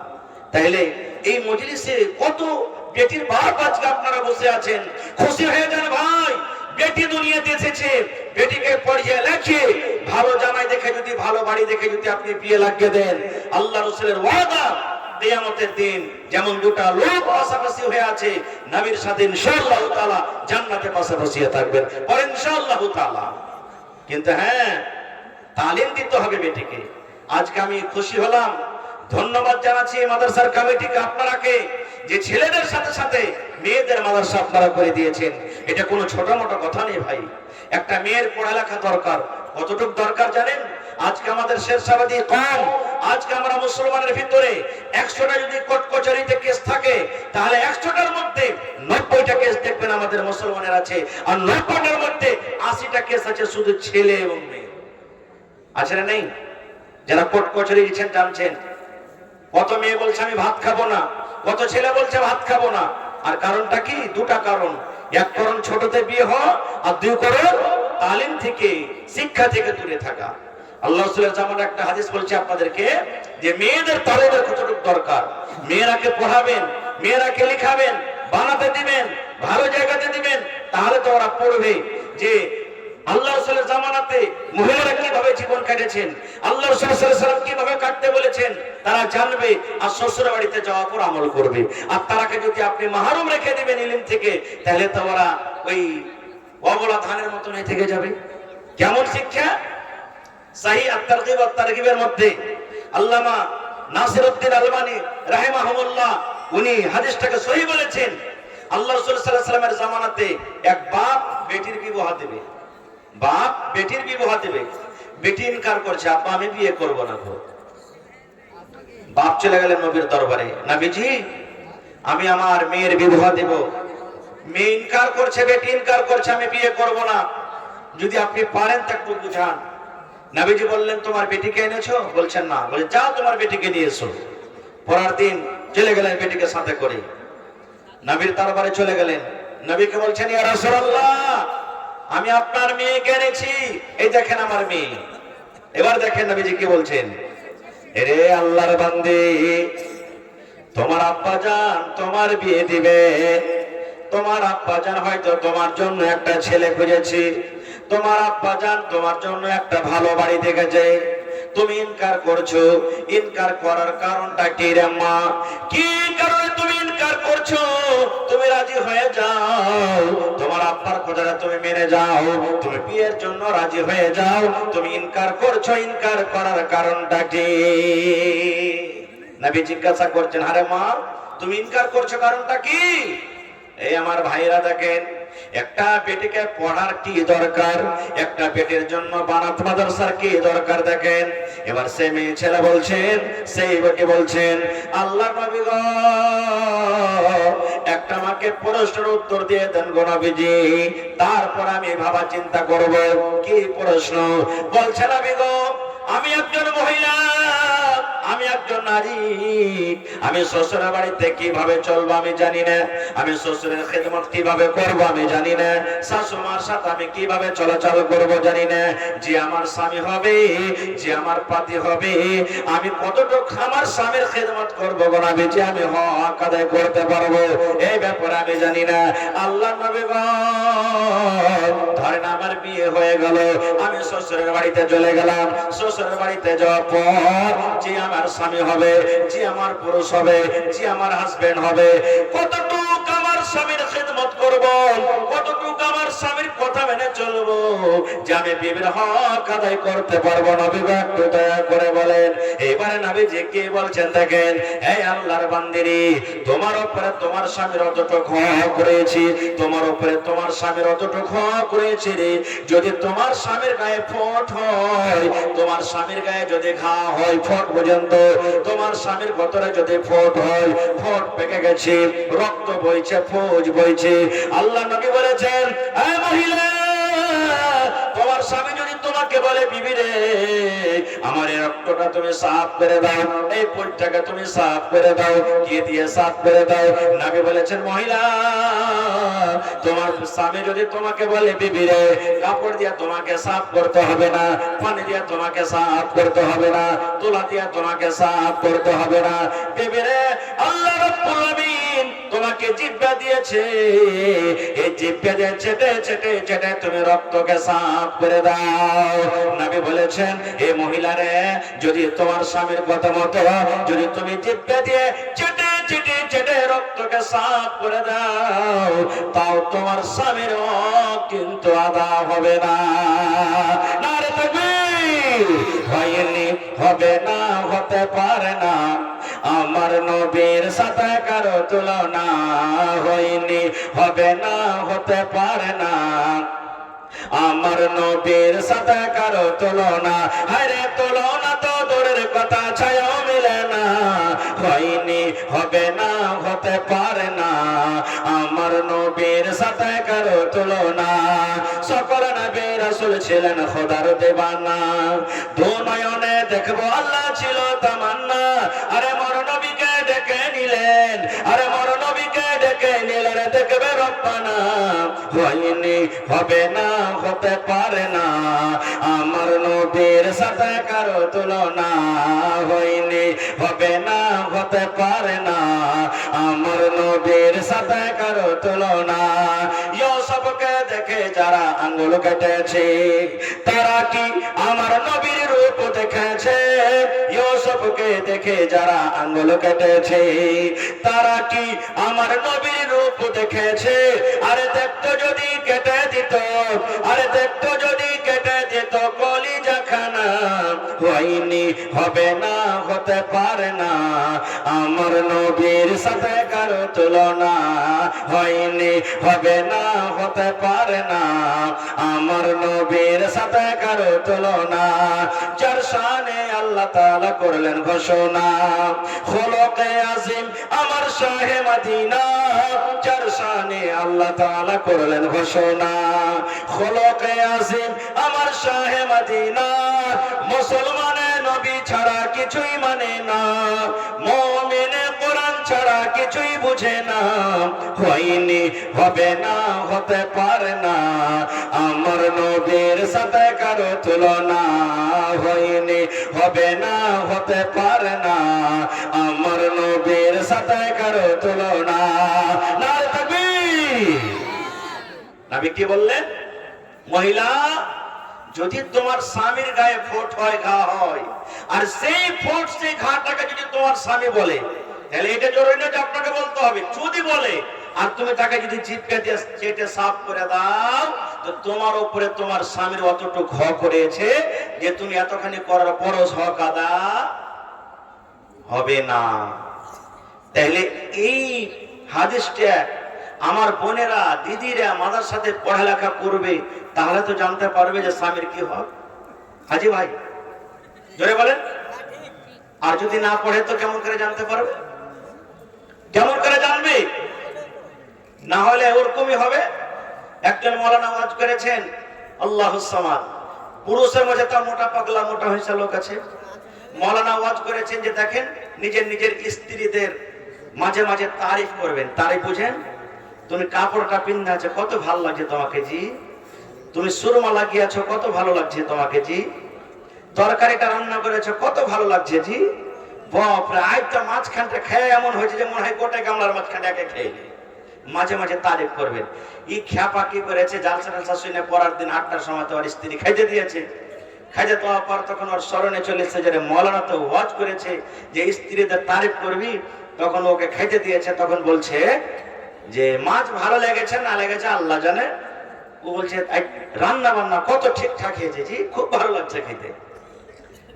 তাইলে এই মজলিসে কত বেটির বাপ আজকে আপনারা বসে আছেন, খুশি হয়ে যান ভাই, বেটি দুনিয়াতে এসেছে, বেটিকে পড়িয়ে লেখে ভালো জামাই দেখে, যদি ভালো বাড়ি দেখে যদি আপনি বিয়ে লাগিয়ে দেন, আল্লাহ রাসূলের ওয়াদা কিয়ামতের দিন যেমন দুটা লোক পাশাপাশি হয়ে আছে, নবীর সাথে ইনশাআল্লাহ তাআলা জান্নাতে পাশাপাশি থাকবেন, আর ইনশাআল্লাহ তাআলা কিন্তু হ্যাঁ, তালিম দিতে হবে বেটিকে। আজকে আমি খুশি হলাম, ধন্যবাদ জানাচ্ছি মাদ্রাসার কমিটিকে, আপনারাকে, যে ছেলেদের সাথে সাথে মেয়েদের মাদ্রাসা আপনারা করে দিয়েছেন। এটা কোনো ছোট মোটো কথা নেই ভাই। একটা মেয়ের পড়ালেখা দরকার, কতটুকু দরকার জানেন? আজকে আমাদের শেরশাবাদী কম, আজকে আমরা মুসলমানের ভিতরে 100টা যদি কোর্ট কচুরিতে কেস থাকে, তাহলে 100টার মধ্যে 90টা কেস দেখবেন আমাদের মুসলমানের আছে, আর 90টার মধ্যে 80টা কেস আছে শুধু ছেলে এবং মেয়ে। আছে না নেই? যারা কোর্ট কচুরি গেছেন জানছেন, কত মেয়ে বলছে আমি ভাত খাবো না, কত ছেলে বলছে ভাত খাবো না। আর কারণটা কি? দুটা কারণ। এক কারণ ছোটতে বিয়ে হওয়া, আর দুই কারণ তালিম থেকে, শিক্ষা থেকে দূরে থাকা। আল্লাহ রাসূলের জামানায় একটা হাদিস বলছে আপনাদেরকে, যে মেয়েদের তালিমের কতটুকু দরকার। মেয়েরাকে পড়াবেন, মেয়েরাকে লিখাবেন, বানাতে দিবেন, ভালো জায়গাতে দিবেন, তাহলে তো ওরা পড়বে। যে আল্লাহ রাসূলের জামানাতে মহিলারা কিভাবে জীবন কাটিয়েছেন, আল্লাহ রাসূল সাল্লাল্লাহু আলাইহি ওয়াসাল্লাম কিভাবে কাটতে বলেছেন, তারা জানবে আর শ্বশুর বাড়িতে যাওয়ার পর আমল করবে। আর তারাকে যদি আপনি মাহরুম রেখে দিবেন ইলম থেকে, তাহলে তো ওরা ওই অবলা ধানের মতন হয়ে থেকে যাবে। কেমন শিক্ষা? সহিহ আত-তারগিব ওয়াত তারগিবের মধ্যে আল্লামা নাসিরউদ্দিন আলবানী রাহিমাহুল্লাহ উনি হাদিসটাকে সহিহ বলেছেন। আল্লাহ রাসূল সাল্লাল্লাহু আলাইহি ওয়াসাল্লামের জামানাতে এক বাপ বেটির বিবাহ দেবে, বাপ বেটির বিবাহ দেবে। বেটি ইনকার করছে, আব্বা আমি বিয়ে করব না গো। বাপ চলে গেলেন নবীর দরবারে, নবীজি আমি আমার মেয়ের বিবাহ দেব। মেয়ে ইনকার করছে, বেটি ইনকার করছে, আমি বিয়ে করব না, যদি আপনি পারেন তা একটু বুঝান। নবীজি বললেন তোমার বেটিকে এনেছো? বলছেন না। বলে যাও তোমার বেটিকে নিয়ে এসো। পরের দিন চলে গেলেন বেটিকে সাথে করে, নবীর দরবারে চলে গেলেন। নবীকে বলছেন ইয়া রাসূলুল্লাহ আমি আপনার মেয়েকে এনেছি, এই দেখেন আমার মেয়ে। এবার দেখেন নবীজি কি বলছেন, এরে আল্লাহর বান্দে, তোমার আব্বা জান তোমার বিয়ে দিবে, তোমার আব্বা জান হয়তো তোমার জন্য একটা ছেলে খুঁজেছে, তোমার আব্বা জান তোমার জন্য একটা ভালো বাড়ি দেখেছে, তুমি ইনকার করছো। ইনকার করার কারণটা কি রে মা? কি কারণে তুমি ইনকার করছো? তুমি রাজি হয়ে যাও, তোমার আব্বার কথাটা তুমি মেনে যাও, তুমি বিয়ের জন্য রাজি হয়ে যাও। তুমি ইনকার করছো, ইনকার করার কারণটা কি? নবী জিজ্ঞাসা করছেন, আরে মা তুমি ইনকার করছো কারণটা কি? এই আমার ভাইরা দেখেন, একটা বেটিকে পড়ার কি দরকার, একটা বেটির জন্য বানাত মাদ্রাসার কি দরকার দেখেন। এবার সে মেয়ে ছেলে বলছেন, সেই বেটি বলছেন, আল্লাহ নবী গো একটা আমাকে প্রশ্নের উত্তর দিয়ে দেন গো নবীজি, তারপর আমি ভাবা চিন্তা করব। কি প্রশ্ন? বলছে নবী গো আমি একজন মহিলা, আমি একজন নারী, আমি শ্বশুরের বাড়িতে কিভাবে চলবো আমি জানি না, আমি শ্বশুরের খেদমত কিভাবে করব আমি জানি না, শাশুমার সাথে আমি কিভাবে চলাচল করব জানি না, যে আমার স্বামী হবে, যে আমার পাতি হবে, আমি কতটুকু আমার স্বামীর খেদমত করব গো নবী, যে আমি হক আদায় করতে পারবো এই ব্যাপারে আমি জানি না। আল্লাহ নবী গো ধরেন আমার বিয়ে হয়ে গেল, আমি শ্বশুরের বাড়িতে চলে গেলাম, শ্বশুরের বাড়িতে যাওয়ার পর যে আমার স্বামী হবে, যে আমার পুরুষ হবে, যে আমার হাজবেন্ড হবে, কতটুকু আমার স্বামীর খেদমত করব, কতটুকু আমার স্বামীর কথা মেনে চলবো, যে আমি বিবির হক আদায় করতে পারবো। নবী একটু দয়া করে বলেন। এবারে নবীজি কি বলছেন দেখেন, এই আল্লাহর বান্দিরি, তোমার উপরে তোমার স্বামীর অতটুকু হক রয়েছে, তোমার উপরে তোমার স্বামীর অতটুকু হক রয়েছে রে। যদি তোমার স্বামীর গায়ে ফোঁট হয়, তোমার স্বামীর গায়ে যদি ঘা হয় ফোঁট পর্যন্ত, তোমার স্বামীর ভেতরে যদি ফোঁট হয়, ফোঁট পেকে গেছে, রক্ত বইছে, ফৌজ বইছে, আল্লাহ নবী বলেছেন এই মহিলা, তোমার স্বামী যদি তোমাকে বলে বিবি রে আমার এই রক্তটা তুমি সাফ করে দাও, এই পোটটাকে তুমি সাফ করে দাও, কি দিয়ে সাফ করে দাও? নবী বলেছেন মহিলা, তোমার স্বামী যদি তোমাকে বলে বিবি রে কাপড় দিয়ে তোমাকে সাফ করতে হবে না, পানি দিয়ে তোমাকে সাফ করতে হবে না, তুলা দিয়ে তোমাকে সাফ করতে হবে না, বিবি রে আল্লাহ রাব্বুল আলামিন তোমাকে জিহ্বা দিয়েছে, এই জিহ্বা দিয়ে চেটে চেটে চেটে তুমি রক্তকে সাফ করে দাও। নবী বলেছেন এই মহিলারে, যদি তোমার স্বামীর কথা মতো যদি তুমি জিহ্বা দিয়ে চেটে চিটি চেটে রক্তকে সাফ করে দাও, তাও তোমার স্বামীর হক কিন্তু আদা হবে না। নারে তাকবীর! হয়নি, হবে না, হতে পারে না, আমার নবীর সাথে কারো তুলনা। হয়নি, হবে না, হতে পারে না, আমার নবীর সাথে কারো তুলনা। হায়রে তুলনা তো দূরের কথা, ছায়াও মিলে না। হয়নি, হবে না, হতে পারে না, আমার নবীর সাথে কারো তুলনা। সকল নবী রাসূল ছিলেন খোদার দেওয়ানা, দু নয়নে দেখবো আল্লাহ ছিল তামান্না। আরে মর নবীকে ডেকে নিলেন, আরে মর নবীকে ডেকে নিলেন, দেখবে রব্বানা। হয়নি, হবে না, হতে পারে না, আমার নবীর সাথে কারো তুলনা। হয়নি, হবে না, হতে পারে না, আমার নবীর সাথে কারো তুলনা। ইউসুফকে দেখে যারা আঙ্গুল কেটেছে, তারা কি আমার নবীর রূপ দেখেছে? ইউসুফকে দেখে যারা আঙ্গুল কেটেছে, তারা কি আমার নবীর রূপ দেখেছে? আরে দেখতো যদি কেটে দিত, আরে দেখতো যদি কেটে দিত কলিজা খানা। হয়নি, হবে না, হতে পারে না, আমার নবীর সাথে কারো তুলনা। হয়নি, হবে না, হতে পারে না, আমার নবীর সাথে কারো তুলনা। যার শানে আল্লাহ তাআলা করলেন ঘোষণা, খুলুকে আজিম আমার শাহে মদিনা। যার শানে আল্লাহ তাআলা করলেন ঘোষণা, খুলুকে আজিম আমার শাহে মদিনা। মুসলমানের নবী ছাড়া কিছুই মানে না, মুমিনে কোরআন ছাড়া কিছুই বুঝে না। হয়নি, হবে না, হতে পারে না, আমার নবীর সাথে কারো তুলনা। হয়নি, হবে না, হতে পারে না, আমার নবীর সাথে কারো তুলনা। নারে তাকবীর! নবী কি বললেন? মহিলা, যদি তোমার স্বামীর গায়ে ফোঁট হয়, ঘা হয়, আর সেই ফোঁট সেই ঘাটাকে যদি তোমার স্বামী বলে, তাহলে এটা জরুরি না যে আপনাকে বলতে হবে। যদি বলে আর তুমি তাকে যদি জিভকে দিয়ে চেটে সাফ করে দাও, তো তোমার উপরে তোমার স্বামীর অতটুকু হক করেছে যে তুমি এতখানি করার পরও হক আদা হবে না। তাহলে এই হাদিসটা আমার বোনেরা, দিদিরা মাদার সাথে পড়ালেখা করবে, তাহলে তো জানতে পারবে যে স্বামীর কি হক। হাজি ভাই জোরে বলেন। আর যদি না পড়ে তো কেমন করে জানতে পারবে? কেমন করে জানবে? না হলে ওরকমই হবে। একজন মৌলানা ওয়াজ করেছেন, আল্লাহুস সামাদ। পুরুষের মধ্যে তো মোটা পাগলা মোটা হয়েছে লোক আছে। মৌলানা ওয়াজ করেছেন যে দেখেন, নিজের নিজের স্ত্রীদের মাঝে মাঝে তারিফ করবেন। তারিফ বুঝেন? তুমি কাপড়টা পিন্ধে আছো, কত ভালো লাগছে তোমাকে জি। তুমি সুরমা লাগিয়েছো, কত ভালো লাগছে তোমাকে জি। তরকারিটা রান্না করেছো, কত ভালো লাগছে জি। বাপরে, আজটা মাঝখানটা খেয়ে এমন হয়েছে যে মনে হয় গোটা গামলার মাঝখানটা একে খেয়ে। মাঝে মাঝে তারিফ করবেন। এই খ্যাপা কি করেছে, জালসা টালসা শুনে পরের দিন 8টার সময় তো ওর স্ত্রী খাইতে দিয়েছে। খাইতে দেওয়ার পর তখন ওর স্মরণে চলেছে যে মৌলানা তো ওয়াজ করেছে যে স্ত্রীদের তারিফ করবি, তখন ওকে খাইতে দিয়েছে। তখন বলছে যে মাছ ভালো লেগেছে না লেগেছে আল্লাহ জানে। ও বলছে রান্না বান্না কত ঠিকঠাক হয়েছে জি, খুব ভালো লাগছে খেতে।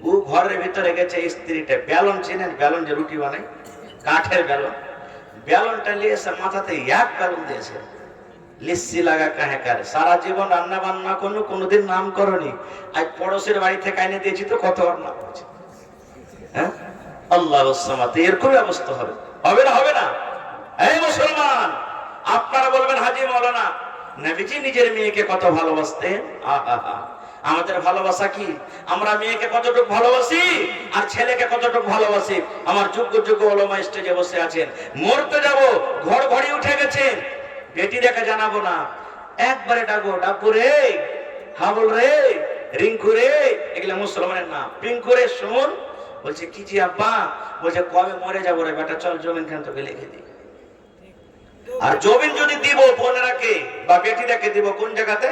ও ঘরের ভিতরে গেছে, স্ত্রীটা বেলন চিনেন, বেলন যে রুটি বানায়, কাঠের বেলন, বেলনটা নিয়েছে, মাথাতে এক বেলন দিয়েছে। লিচ্ছি লাগা কাহে কারে, সারা জীবন রান্না বান্না কোনোদিন নাম করনি, আজ পড়োশের বাড়ি থেকে এনে দিয়েছি তো কত রান্না করেছে। হ্যাঁ, আল্লাহ এরকমই অবস্থা হবে। হবে না? হবে না? এই মুসলমান, আপনারা বলবেন হাজি মৌলানা নবীজি নিজের মেয়েকে কত ভালোবাসতেন। আমাদের ভালোবাসা কি? আমরা মেয়েকে কতটুকু ভালোবাসি আর ছেলেকে কতটুকু ভালোবাসি। আমার যোগ্য যোগ্য ওলামা স্টেজে বসে আছেন, মরতে যাব, ঘর ঘড়ি উঠে গেছেন, বেটি রেখে জানাবো না, একবারে ডাকবো, ডাকবো রে, হাবল রে, রিঙ্কু রে, এগুলো মুসলমানের নাম। রিঙ্কু রে শোন। বলছে কি জি আব্বা? বলছে কবে মরে যাবো রে বেটা, চল জমিন খান তোকে লিখে দিই। আর জমিন যদি দিব বোনেরাকে বা বেটিরাকে দিব কোন জায়গাতে?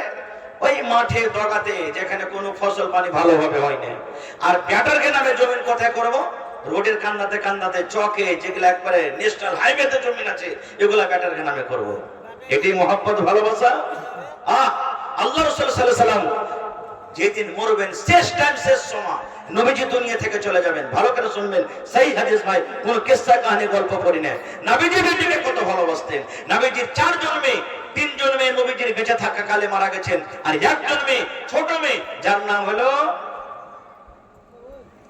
ওই মাঠে দগাতে, যেখানে কোনো ফসল পানি ভালোভাবে হয় না। আর ব্যাটারকে নামে জমিন কোথায় করবো? রোডের কান্দাতে কান্দাতে চকে যেগুলো একবারে ন্যাশনাল হাইওয়েতে জমিন আছে এগুলা ব্যাটার নামে করব। এটি মহব্বত ভালোবাসা। আল্লাহ রাসূল সাল্লাল্লাহু আলাইহি সাল্লাম যেদিন মরবেন শেষ টাইম শেষ সময় নবীজি দুনিয়া থেকে চলে যাবেন। ভালো করে শুনবেন, সেই হাদিস ভাই, কোন কিসসা কাহিনী গল্প করি না। নবীজি বেটিকে কত ভালোবাসতেন। নবীজির 4 জন্মে 3 জন্মে নবীজির বেঁচে থাকা কালে মারা গেছেন, আর 1 জন্মে ছোট মেয়ে যার নাম হলো,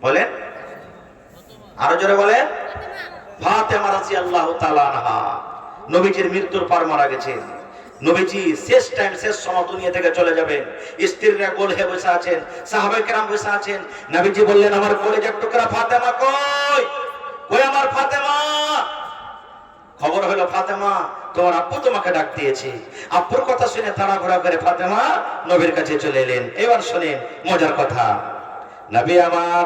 বলেন আরো জোরে বলেন, ফাতেমা রাদিয়াল্লাহু তাআলা আনহা। নবীজির মৃত্যুর পর মারা গেছেন। নবীজি শেষ টাইম শেষ সময় দুনিয়া থেকে চলে যাবেন। স্ত্রীরা গোল হয়ে বসে আছেন, সাহাবায়ে কেরাম বসে আছেন। নবীজি বললেন, আমার কলিজার টুকরা ফাতেমা কই? কই আমার ফাতেমা? খবর হলো, ফাতেমা তোমার আব্বু তোমাকে ডাক দিয়েছে। আব্বুর কথা শুনে তাড়াহুড়া করে ফাতেমা নবীর কাছে চলে এলেন। এবার শুনেন মজার কথা। নবী আমার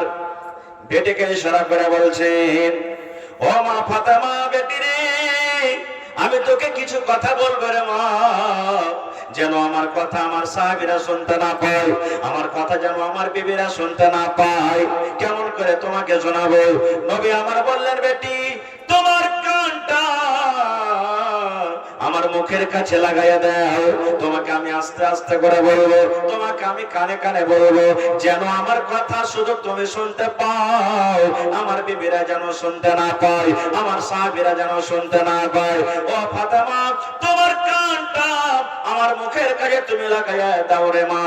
বেটিকে ইশারা করে বলছেন, ও মা ফাতেমা, বেটি রে, আমি তোকে কিছু কথা বলবো রে মা, যেন আমার কথা আমার সাহাবীরা শুনতে না পায়, আমার কথা যেন আমার বিবিরা শুনতে না পায়। কেমন করে তোমাকে শোনাবো? নবী আমার বললেন, বেটি তোমার কানটা আমার মুখের কাছে লাগাইয়া দাও। তোমাকে আমি আস্তে আস্তে করে বলবো, তোমাকে আমি কানে কানে বলবো, যেন আমার কথা শুধু তুমি শুনতে পাও, আমার বিবিরা যেন শুনতে না পায়, আমার সাহাবীরা যেন শুনতে না পায়। ও ফাতেমা, তোমার কানটা আমার মুখের কাছে তুমি লাগাইয়া দাও রে মা,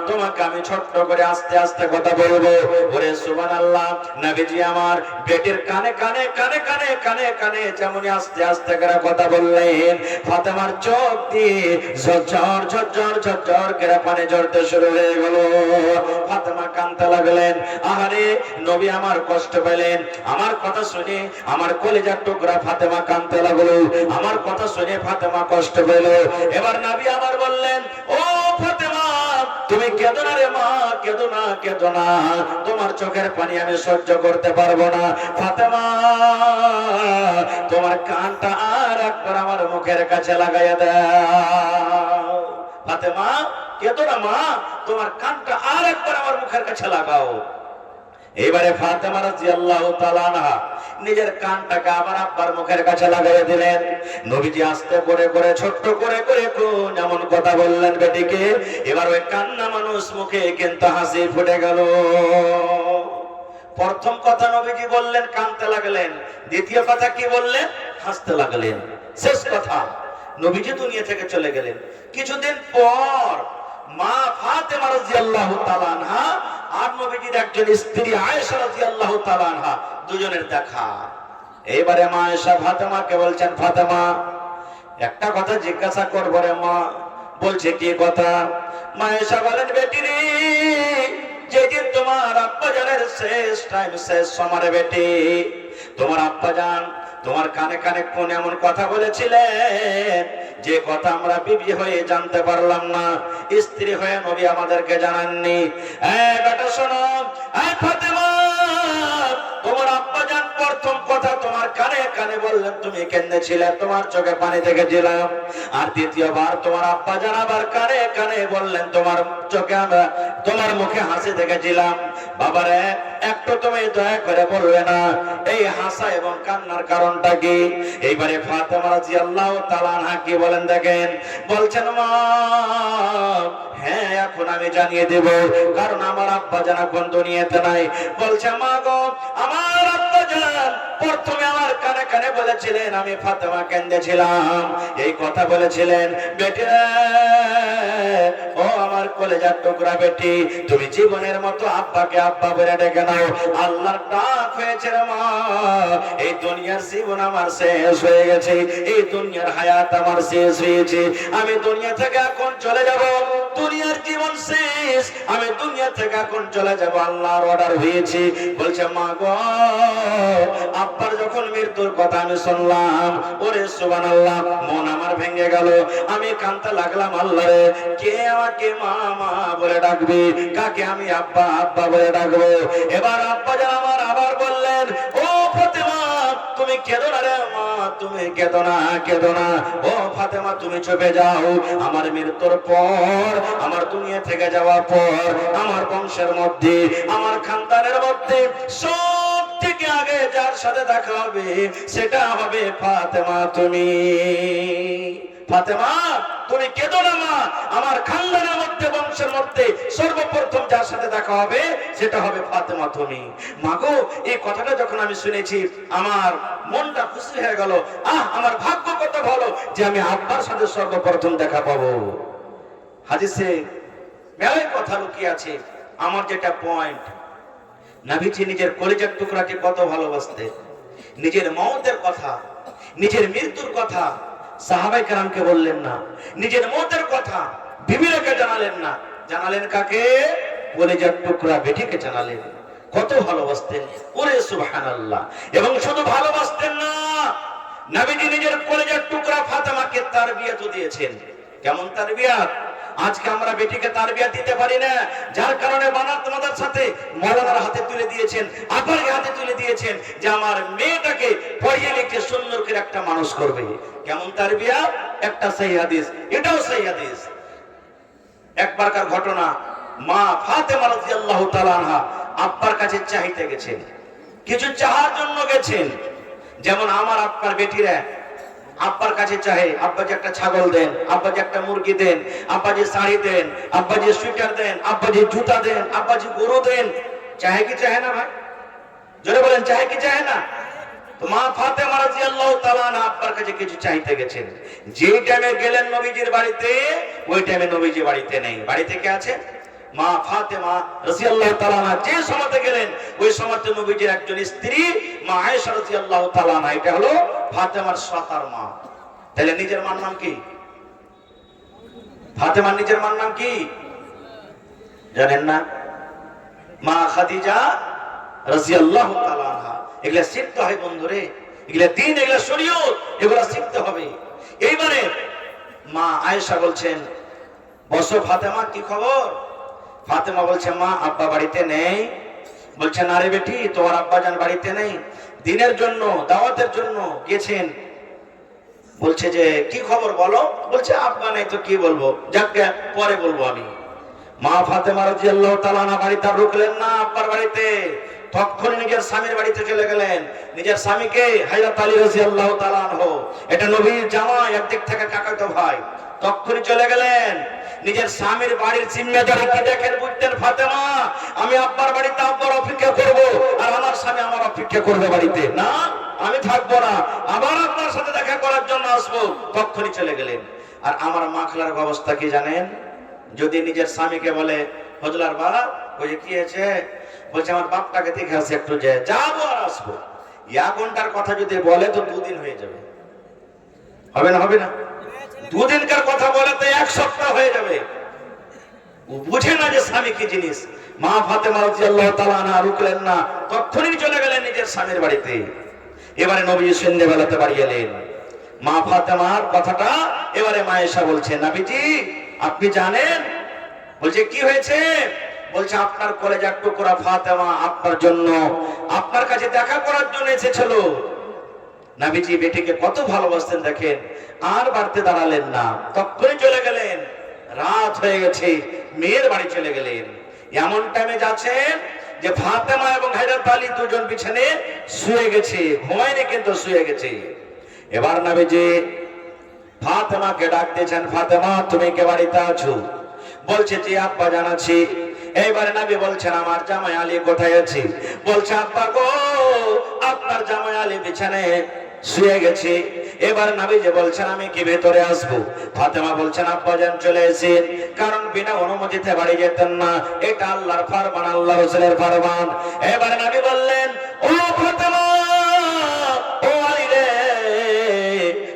তোমাকে আমি ছোট্ট করে আস্তে আস্তে কথা বলবো। ওরে সুবহানাল্লাহ, নবীজি আমার বেটির কানে কানে কানে কানে কানে কানে যেমনই আস্তে আস্তে করে কথা বললেন, ফাতেমার চোখ দিয়ে ঝরঝর ঝরঝর ঝরঝর করে পানি ঝরতে শুরু হয়ে গেল। ফাতেমা কাঁদতে লাগলেন। আহারে, নবী আমার কষ্ট পেলেন। আমার কথা শুনে আমার কলিজার টুকরা ফাতেমা কাঁদতে লাগলো। আমার কথা শুনে ফাতেমা কষ্ট পেল। এবার নবী আমার বললেন, ও ফাতেমা, তুমি কেঁদো না রে মা, কেঁদো না, কেঁদো না, তোমার চোখের পানি আমি সহ্য করতে পারবো না। ফাতেমা, তোমার কানটা আর একবার আমার মুখের কাছে লাগাইয়া দাও। ফাতেমা, কেঁদো না মা, তোমার কানটা আর একবার আমার মুখের কাছে লাগাও। এবারে ফাতেমা রাদিয়াল্লাহু তাআলা আনহা নিজের কানটাকে আবার আব্বার মুখের কাছে লাগাইয়া দিলেন। নবীজি আস্তে করে করে ছোট্ট করে করে কোন এমন কথা বললেন বেটিকে, এবার ওই কান্না মানুষ মুখে কিন্তু হাসি ফুটে গেল। প্রথম কথা নবীজি বললেন, কাঁদতে লাগলেন। দ্বিতীয় কথা কি বললেন? হাসতে লাগলেন। শেষ কথা, নবীজি দুনিয়া থেকে চলে গেলেন। কিছুদিন পর মা ফাতেমা রাদিয়াল্লাহু তাআলা আনহা আর নবীজির একজন স্ত্রী আয়েশা রাদিয়াল্লাহু তাআলা আনহা দুজনের দেখা। এবারে মা আয়েশা ফাতেমাকে বলছেন, ফাতেমা, একটা কথা জিজ্ঞাসা করবো রে মা। বলছে, কি কথা? মা আয়েশা বলেন, বেটি রে, যেদিন তোমার আব্বাজানের শেষ টাইম শেষ সময় বেটি, তোমার আব্বাজান তোমার কানে কানে কোন এমন কথা বলেছিলেন যে কথা আমরা বিবি হয়ে জানতে পারলাম না, স্ত্রী হয়ে নবী আমাদেরকে জানাননি। বেটা শোনো, ফাতেমা, তোমার আব্বাজান প্রথম কথা তোমার কানে কানে বললেন, তুমি কেঁদেছিলে, তোমার চোখে পানি দেখেছিলাম। আর দ্বিতীয়বার তোমার আব্বাজান আবার কানে কানে বললেন, তোমার চোখে আমরা, তোমার মুখে হাসি দেখেছিলাম। বাবারে, একটু তুমি দয়া করে বলবে না এই হাসা এবং কান্নার কারণটা কি? এইবারে ফাতেমা রাদিয়াল্লাহু তাআলা আনহা কি বলেন দেখেন। বলছেন, মা, হ্যাঁ, এখন আমি জানিয়ে দেব, কারণ আমার আব্বাজান এখন দুনিয়াতে নাই। বলছে, মা গো, আমার আব্বাজান প্রথমে আমার কানে কানে বলেছিলেন আমি ফাতেমা কেঁদেছিলাম, এই কথা বলেছিলেন। বেটি রে, ও আমার কলেজার টুকরা বেটি, তুমি জীবনের মতো আব্বাকে আব্বা বলে ডেকে নাও। আল্লাহর ডাক হয়েছে রে মা, এই দুনিয়ার জীবন আমার শেষ হয়ে গেছে, এই দুনিয়ার হায়াত আমার শেষ হয়েছে, আমি দুনিয়া থেকে এখন চলে যাব, দুনিয়ার জীবন শেষ, আমি দুনিয়া থেকে এখন চলে যাব, আল্লাহর অর্ডার হয়েছে। বলছে, মা গো, আব্বার যখন মৃত্যুর কথা আমি শুনলাম, ওরে সুবহানাল্লাহ, মন আমার ভেঙে গেল। আমি কাঁদতে লাগলাম, আল্লাহ রে, কে আমাকে মা মা বলে ডাকবে, কাকে আমি আব্বা আব্বা বলে ডাকবো? এবার আব্বা যেন আমার আবার বললেন, ও ফাতেমা, তুমি কেঁদো না রে মা, তুমি কেঁদো না, কেঁদো না। ও ফাতেমা, তুমি চুপে যাও। আমার মৃত্যুর পর, আমার দুনিয়া থেকে যাওয়ার পর, আমার বংশের মধ্যে, আমার খানদানের মধ্যে সব থেকে আগে যার সাথে দেখা হবে সেটা হবে ফাতেমা তুমি। ফাতেমা তুমি কেঁদো না মা, আমার খানদানের মধ্যে বংশের মধ্যে সর্বপ্রথম যার সাথে দেখা হবে সেটা হবে ফাতেমা তুমি। মাগো এই কথাটা যখন আমি শুনেছি আমার মনটা খুশি হয়ে গেল। আমার ভাগ্য কত ভালো যে আমি আব্বার সাথে সর্বপ্রথম দেখা পাবো। হাদিসে মেলায় কথা লুকিয়ে আছে। আমার যেটা পয়েন্ট, নবীজি নিজের কলিজার টুকরাকে কত ভালোবাসতেন। নিজের মওতের কথা, নিজের মৃত্যুর কথা সাহাবায়ে কেরামকে বললেন না, নিজের মওতের কথা বিবিকে জানালেন না, জানালেন কাকে? কলিজার টুকরা বেটিকে জানালেন। কত ভালোবাসতেন, ওরে সুবহানাল্লাহ। এবং শুধু ভালোবাসতেন না, নবীজি নিজের কলিজার টুকরা ফাতেমাকে তারবিয়াত দিয়েছেন। কেমন তারবিয়াত? আজকে আমরা বেটিকে তারবিয়াত দিতে পারি না, যার কারণে বানাত মাদ্রাসাতে মাওলানার হাতে তুলে দিয়েছেন, আপার হাতে তুলে দিয়েছেন যে আমার মেয়েটাকে পড়িয়ে লিখে সুন্দর করে একটা মানুষ করবে। কেমন তারবিয়াত? একটা সহিহ হাদিস, এটাও সহিহ হাদিস। একবারকার ঘটনা, মা ফাতেমা রাদিয়াল্লাহু তাআলা আনহা আব্বার কাছে চাইতে গেছেন, কিছু চাহার জন্য গেছেন। যেমন আমার আব্বার বেটিরা আব্বার কাছে চাহে, আব্বাজি একটা ছাগল দেন, আব্বাজি একটা মুরগি দেন, আব্বাজি শাড়ি দেন, আব্বাজি সুইটার দেন, আব্বাজি জুতা দেন, আব্বাজি গরু দেন। চাহে কি চাহে না ভাই? জোরে বলেন, চাহে কি চাহে না? তো মা ফাতেমা রাদিয়াল্লাহু তাআলা আনহা আব্বার কাছে কিছু চাইতে গেছেন। যে টাইমে গেলেন নবীজির বাড়িতে, ওই টাইমে নবীজি বাড়িতে নেই। বাড়িতে কে আছে? মা ফাতেমা রাদিয়াল্লাহু তাআলা আনহা যে সময়তে গেলেন, ওই সময়তে নবীজির একজন স্ত্রী মা আয়েশা রাদিয়াল্লাহু তাআলা আনহা, এটা হলো ফাতেমার সাতার মা। তাহলে নিজের মার নাম কি? ফাতেমার নিজের মার নাম কি জানেন না? মা খাদিজা রাদিয়াল্লাহু তাআলা আনহা। এগুলা শিখতে হয় বন্ধুরে, এগুলা দ্বীন, এগুলা শরীয়ত, এগুলা শিখতে হবে। এইবারে মা আয়েশা বলছেন, বসো ফাতেমা, কি খবর? ফাতেমা বলছে, মা আব্বা বাড়িতে নেই। বলছে, না রে বেটি, তোমার আব্বা জান বাড়িতে নেই, দিনের জন্য দাওয়াতের জন্য গেছেন। বলছে যে কি খবর বলো? বলছে আব্বা নেই তো কি বলবো, যাক পরে বলবো আমি। মা ফাতেমা রাদিয়াল্লাহু তাআলা আনহা বাড়িতে ঢুকলেন না, আব্বার বাড়িতে। তখনই নিজের স্বামীর বাড়িতে চলে গেলেন। নিজের স্বামীকে হযরত আলী রাদিয়াল্লাহু তাআলা আনহু, এটা নবীর জামাই, একদিক থেকে কাকাতো ভাই, তখনই চলে গেলেন। নিজের স্বামীর বাড়ির জিম্মেদারি কি দেখেন বুঝতেন ফাতেমা? আমি আব্বার বাড়িতে আব্বার অপেক্ষা করব, আর আমার স্বামী আমার অপেক্ষা করবে বাড়িতে, না আমি থাকবো না, আবার আপনার সাথে দেখা করার জন্য আসবো। তখনই চলে গেলেন। আর আমার মাখলার অবস্থা কি জানেন? যদি নিজের স্বামীকে বলে, হজলার বাবা, ওই যে কি হয়েছে? বলছে আমার বাপটাকে দেখে আসে, একটু যাবো আর আসবো। 1 ঘন্টার কথা যদি বলে তো 2 দিন হয়ে যাবে। হবে না? হবে না? 2 দিনকার কথা বলে তো 1 সপ্তাহ হয়ে যাবে। ও বুঝে না যে স্বামী কি জিনিস। মা ফাতেমা রাদিয়াল্লাহু তাআলা আনহা রুকলেন না, তখনই চলে গেলেন নিজের স্বামীর বাড়িতে। এবারে নবী সন্ধ্যেবেলাতে বাড়ি এলেন। মা ফাতেমার কথাটা এবারে মা আয়েশা বলছে, নবীজি আপনি জানেন? বলছে কি হয়েছে? বলছে আপনার কলেজার টুকরা ফাতেমা আপনার জন্য, আপনার কাছে দেখা করার জন্য এসেছিল। নবীজি বেটিকে কত ভালোবাসতেন দেখেন। আর বাড়িতে দাঁড়ালেন না, তখনই চলে গেলেন। রাত হয়ে গেছে, মেয়ের বাড়ি চলে গেলেন। এমন টাইমে যাচ্ছেন যে ফাতেমা এবং হযরত আলী দুজন বিছানে শুয়ে গেছে, ঘুমায়নি কিন্তু শুয়ে গেছে। এবার নবীজি ফাতেমাকে ডাক দিয়েছেন, ফাতেমা তুমি কে বাড়িতে আছো? বলছে জি আব্বা জানাচ্ছি। এইবারে নবী বলছেন, আমার জামাই আলী কোথায় আছে? বলছে আব্বা গো, আপনার জামাই আলী বিছানায় শুয়ে গেছে। এবার নবী যে বলছেন, আমি কি ভেতরে আসবো? ফাতেমা বলছেন, আব্বা জান চলে এসেছেন, কারণ বিনা অনুমতিতে বাড়ি যেতেন না, এটা আল্লাহর ফরমান, আল্লাহ রাসূলের ফরমান। এবার নবী বললেন, ও ফাতেমা, ও আলী রে,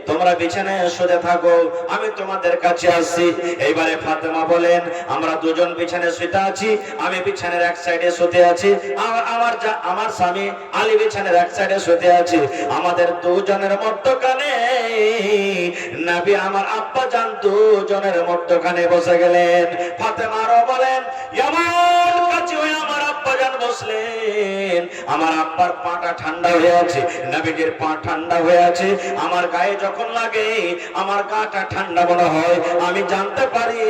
তোমরা বিছানায় শুয়ে থাকো, আমি তোমাদের কাছে আসছি। এইবারে ফাতেমা বলেন, আমরা দুজন বিছানায় শুতে আছি, আমি বিছানার এক সাইডে শুতে আছি, আমার স্বামী আলী বিছানার এক সাইডে শুতে আছে। আমাদের দুজনের মধ্যখানে নবী আমার আব্বা জান দুজনের মধ্যখানে বসে গেলেন। ফাতেমারও বলেন, এমন কাছে হয়ে আমার আব্বা জান বসলেন, আমার আব্বার পাটা ঠান্ডা হয়ে আছে, নবীজির পা ঠান্ডা হয়ে আছে। আমার গায়ে যখন লাগে আমার গাটা ঠান্ডা মনে হয়, আমি জানতে পারি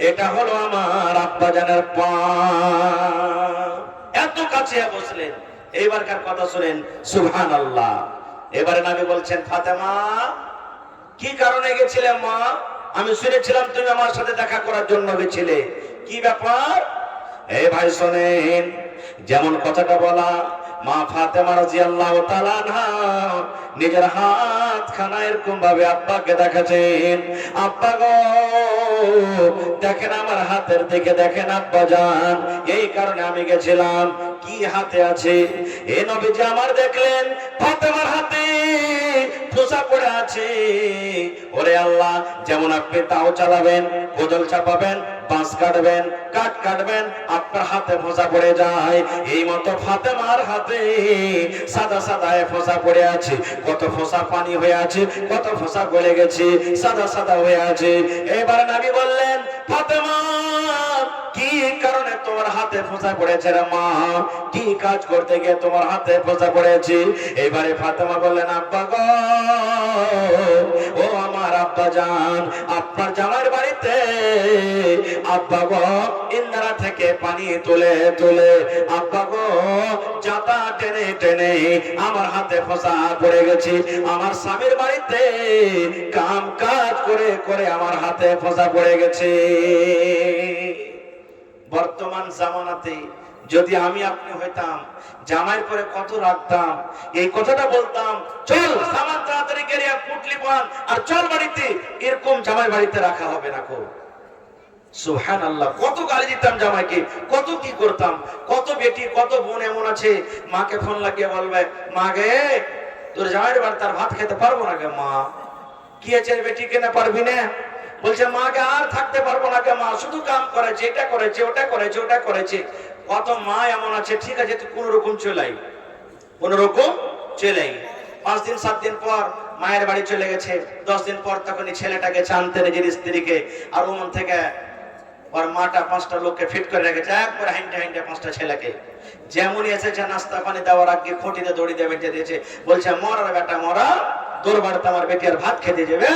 এটা হলো আমার আব্বা জানের পা। এত কাছে বসলেন। এইবারকার কথা শুনেন, সুবহানাল্লাহ। এবারে নবী বলছেন, ফাতেমা কি কারণে গেছিলে মা? আমি শুনেছিলাম তুমি আমার সাথে দেখা করার জন্য গেছিলে, কি ব্যাপার? এই ভাই শোনেন, যেমন কথাটা বলা, মা ফাতেমা রাদিয়াল্লাহু তাআলা আনহা নিজের হাত খানা এরকম ভাবে আব্বাকে দেখাচ্ছেন, আব্বা গো দেখেন আমার হাতের দিকে দেখেন আব্বা জান, এই কারণে আমি গেছিলাম। কি হাতে আছে? এ নবীজি আমার দেখলেন ফাতেমার হাতে ফোঁসা পড়ে আছে। ওরে আল্লাহ, যেমন আপনি তাও চালাবেন, কোদাল চাপাবেন, বাঁশ কাটবেন, কাঠ কাটবেন, আপনার হাতে ফোঁসা পড়ে যায়। এই মতো ফাতেমার হাতে সাদা সাদা ফোঁসা পড়ে আছে। কত ফোঁসা পানি হয়ে আছে, কত ফোঁসা গলে গেছে, সাদা সাদা হয়ে আছে। এবার নবী বললেন, ফাতেমা কি কারণে তোমার হাতে ফোঁসা পড়েছে রে মা? কি কাজ করতে গিয়ে তোমার হাতে ফোঁসা পড়েছে? এবারে ফাতেমা বললেন, আব্বা গো, ও আমার আব্বা জান, আপনার জামাইয়ের বাড়িতে আব্বা গো ইন্দারা থেকে পানি তুলে তুলে আব্বা গো জাতা টেনে টেনে আমার হাতে ফোঁসা পড়ে গেছে। আমার স্বামীর বাড়িতে কাম কাজ করে করে আমার হাতে ফোঁসা পড়ে গেছে। বর্তমান জামানাতে যদি আমি আপনি হইতাম, জামাইয়ের পরে কত রাখতাম, এই কথাটা বলতাম, চল সামান তাড়াতাড়ি গেরিয়া পুটলি পান আর চল বাড়িতে, এরকম জামাই বাড়িতে রাখা হবে না। কো সুবহানাল্লাহ, কত গালি দিতাম জামাইকে, কত কি করতাম। কত বেটি কত বোন এমন আছে মাকে ফোন লাগিয়ে বলবে, মা গে তোর জামাইয়ের বাড়ি তার ভাত খেতে পারবো না গে মা। কি আছে বেটি কেনা পারবি না? বলছে মাকে আর থাকতে পারবো না কে মা, শুধু কাম করেছে, এটা করেছে, ওটা করেছে, ওটা করেছে। কত মা এমন আছে, ঠিক আছে তুই কোন রকম চলাই, কোন রকম চলাই। 5 দিন 7 দিন পর মায়ের বাড়ি চলে গেছে, 10 দিন পর তখনই ছেলেটাকে চানতে নিজের স্ত্রীকে, আর ওমন থেকে ওর মাটা 5টা লোককে ফিট করে রেখেছে, একবার হাইন্ডে হাইন্ডে 5টা ছেলেকে। যেমনই এসেছে নাস্তা পানি দেওয়ার আগে খুঁটিতে দড়ি দিয়ে বেঁধে দিয়েছে। বলছে, মরা রে বেটা মরা, তোর বাড়িতে আমার বেটি আর ভাত খেতে যাবে?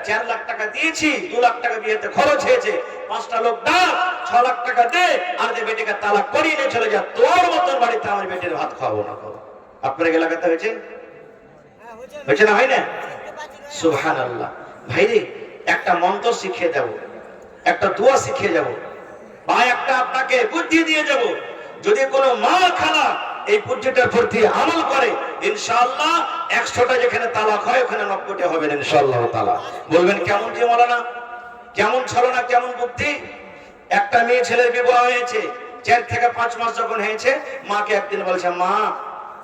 4 লাখ টাকা দিয়েছি, 2 লাখ টাকা বিয়েতে খরচ হয়েছে, 5টা লোক ডাক, 6 লাখ টাকা দে, আর যে বেটিকে তালাক করিয়ে নিয়ে চলে যা, তোর মতন বাড়িতে আমার বেটির ভাত খাওয়াবো না। আপনার এলাকাতে হয়েছে? হয়েছে না, হয় না? সুবহানাল্লাহ। ভাইরে, একটা মন্ত্র শিখিয়ে দেব, একটা দোয়া শিখিয়ে যাব, বা একটা আপনাকে বুদ্ধি দিয়ে যাব। যদি কোনো মা খালা এই বুদ্ধিটার প্রতি আমল করে, ইনশাআল্লাহ 100টা যেখানে তালাক হয় ওখানে 90টা হবে ইনশাআল্লাহ তাআলা। বলবেন কেমন যে মাওলানা, কেমন ছলনা, কেমন বুদ্ধি। একটা মেয়ে ছেলের বিবাহ হয়েছে, 4 থেকে 5 মাস যখন হয়েছে, মাকে একদিন বলছে, মা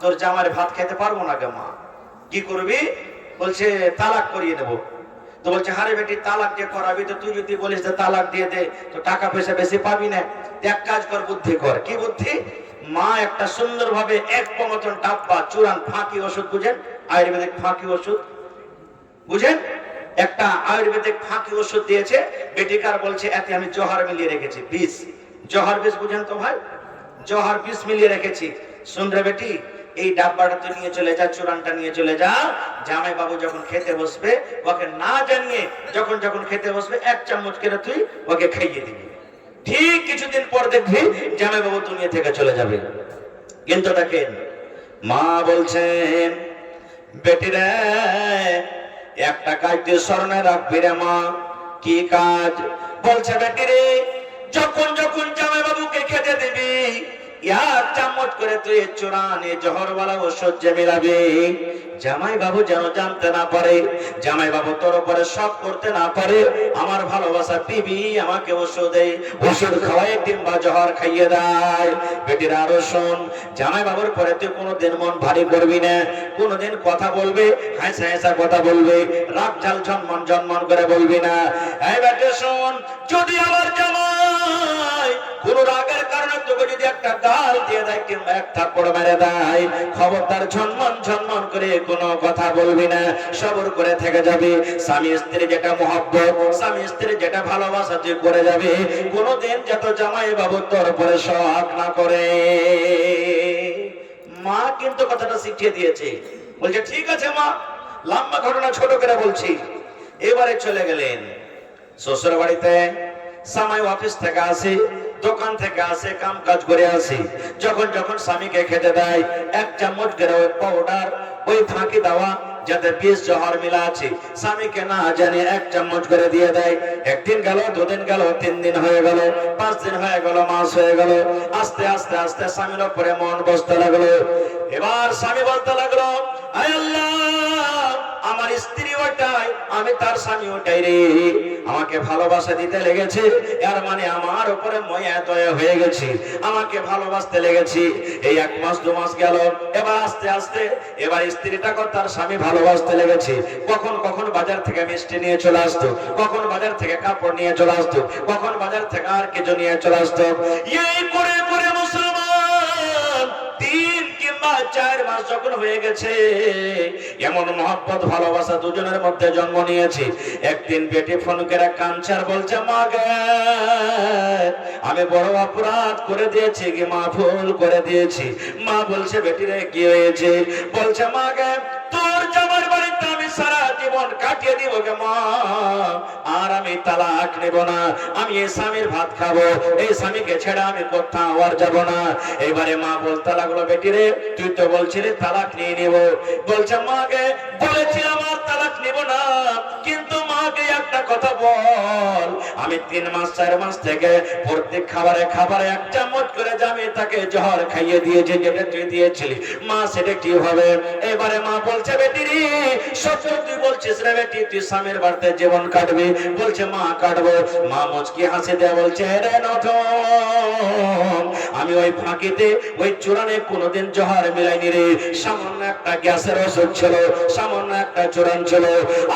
তোর জামাইয়ের ভাত খেতে পারবো না গে মা, কি করবি? বলছে তালাক করিয়ে দেবো। তো বলছে, হারে বেটি তালাক দিয়ে করাবি তো তুই যদি বলিস যে তালাক দিয়ে দে তো টাকা পয়সা বেশি পাবি না, এক কাজ কর, বুদ্ধি কর। কি বুদ্ধি? মা একটা সুন্দরভাবে 1 মতন ডাব্বা চূড়ান ফাঁকি ওষুধ, বুঝেন আয়ুর্বেদিক ফাঁকি ওষুধ, বুঝেন একটা আয়ুর্বেদিক ফাঁকি ওষুধ দিয়েছে বেটিকার। বলছে এতে আমি জহর মিলিয়ে রেখেছি, বিষ, জহর বিষ, বুঝেন তো ভাই, জহর বিষ মিলিয়ে রেখেছি। শুন রে বেটি, এই ডাব্বাটা তুই নিয়ে চলে যা, চূড়ানটা নিয়ে চলে যা, জামাই বাবু যখন খেতে বসবে ওকে না জানিয়ে যখন যখন খেতে বসবে 1 চামচ করে তুই ওকে খাইয়ে দিবি। ঠিক কিছুদিন পর দেখবি জামাই বাবু দুনিয়া থেকে চলে যাবে। কিন্তু দেখেন মা বলছেন, বেটিরে একটা কাজ তুই স্মরণে রাখবি রে মা। কি কাজ? বলছে, বেটিরে যখন যখন জামাই বাবুকে খেতে দিবি 1 চামচ করে তুই চূড়ানে জহরওয়ালা ওষুধ যে মিলাবি, জামাই বাবু যেন জানতে না পারে, জামাই বাবু তোর উপরে শক করতে না পারে। আমার ভালোবাসা বিবি আমাকে ওষুধ খাওয়াই কিংবা জহর খাইয়ে দেয়। বেটির আরো শোন, জামাই বাবুর পরে তুই কোনোদিন মন ভারী করবি না, কোনোদিন কথা বলবে হাসা হাসা কথা বলবে, রাগ ঝাল জন্মন জন্মন করে বলবি না। এই বেটি শোন, যদি আমার জামাই কোন রাগের কারণে তোকে যদি একটা গাল দিয়ে দেয় কিংবা 1 থাপ্পড় মেরে দেয়, খবরদার ঝনমন ঝনমন করে কোনো কথা বলবি না, সবর করে থেকে যাবে। স্বামী স্ত্রী যেটা মহব্বত, স্বামী স্ত্রী যেটা ভালোবাসা তুই করে যাবে। কোনোদিন যত জামাই বাবু তোর উপরে শক না করে। মা কিন্তু কথাটা শিখিয়ে দিয়েছে। বলছে ঠিক আছে মা, লম্বা ঘটনা ছোট করে বলছি। এবারে চলে গেলেন শ্বশুর বাড়িতে। জামাই অফিস থেকে আসে, দোকান থেকে আসে, কাম কাজ করে আসি, যখন যখন স্বামীকে খেতে দেয় 1 চামচ করে ওই পাউডার ওই ফাঁকি দেওয়া যাতে 20 জহর মিলা আছে, স্বামীকে না জানে 1 চামচ করে দিয়ে দেয়। একদিন গেল, 2 দিন গেল, 3 দিন হয়ে গেল, 5 দিন হয়ে গেল, মাস হয়ে গেল। আস্তে আস্তে আস্তে স্বামীর উপরে মন বসতে লাগলো। এবার স্বামী বলতে লাগলো, আয় আল্লাহ, আমার স্ত্রী ওটাই, আমি তার স্বামী ওটাই রে। আমাকে ভালোবাসা দিতে লেগেছে, এর মানে আমার উপরে মায়া দয়া হয়ে গেছে, আমাকে ভালোবাসতে লেগেছি। এই 1 মাস 2 মাস গেল, এবার আস্তে আস্তে এবার স্ত্রীটাকে তার স্বামী ভালোবাসতে লেগেছে। কখন কখন বাজার থেকে মিষ্টি নিয়ে চলে আসতো, কখন বাজার থেকে কাপড় নিয়ে চলে আসতো, কখন বাজার থেকে আর কিছু নিয়ে চলে আসতো। এই করে করে মুসলমান 3 কিংবা 4 মাস যখন হয়ে গেছে, এমন মহব্বত ভালোবাসা দুজনের মধ্যে জন্ম নিয়েছে। একদিন বেটি ফোন করে কাঞ্চার বলছে, মা গে, আমি বড় অপরাধ করে দিয়েছি কি, মা ভুল করে দিয়েছি। মা বলছে, বেটি রে কি হয়েছে? বলছে, মা গে, তোর জামার বাড়িতে আমি সারা জীবন কাটিয়ে দিব গে মা, আর আমি তালাক নেব না। আমি এই স্বামীর ভাত খাবো, এই স্বামীকে ছেড়ে আমি কোথাও আর যাব না। এবারে মা বলতে লাগলো, বেটি রে, তুই তো বলছিলি তালাক নিয়ে নিব। বলছে, মাকে বলেছিলাম আর তালাক নিব না, কিন্তু মাকে একটা কথা বল, আমি 3 মাস 4 মাস থেকে প্রত্যেক খাবারে 1 চামচ করে আমি তাকে জহর খাইয়ে দিয়েছি, যেটা তুই দিয়েছিলি। মা, সেটা কি হবে? এবারে মা বলছে, বেটি রে, সত্য তুই বলছিস রে বেটি, তুই স্বামীর বাড়িতে জীবন কাটবি? বলছে, মা কাটবো। মা মুচকি হাসি দেয়া বলছে, রে নথন, আমি ওই ফাঁকিতে ওই চূড়ানে কোনোদিন জহর মিলাইনি রে। সামান্য একটা গ্যাসের ওষুধ ছিল, সামান্য একটা চূড়ান ছিল।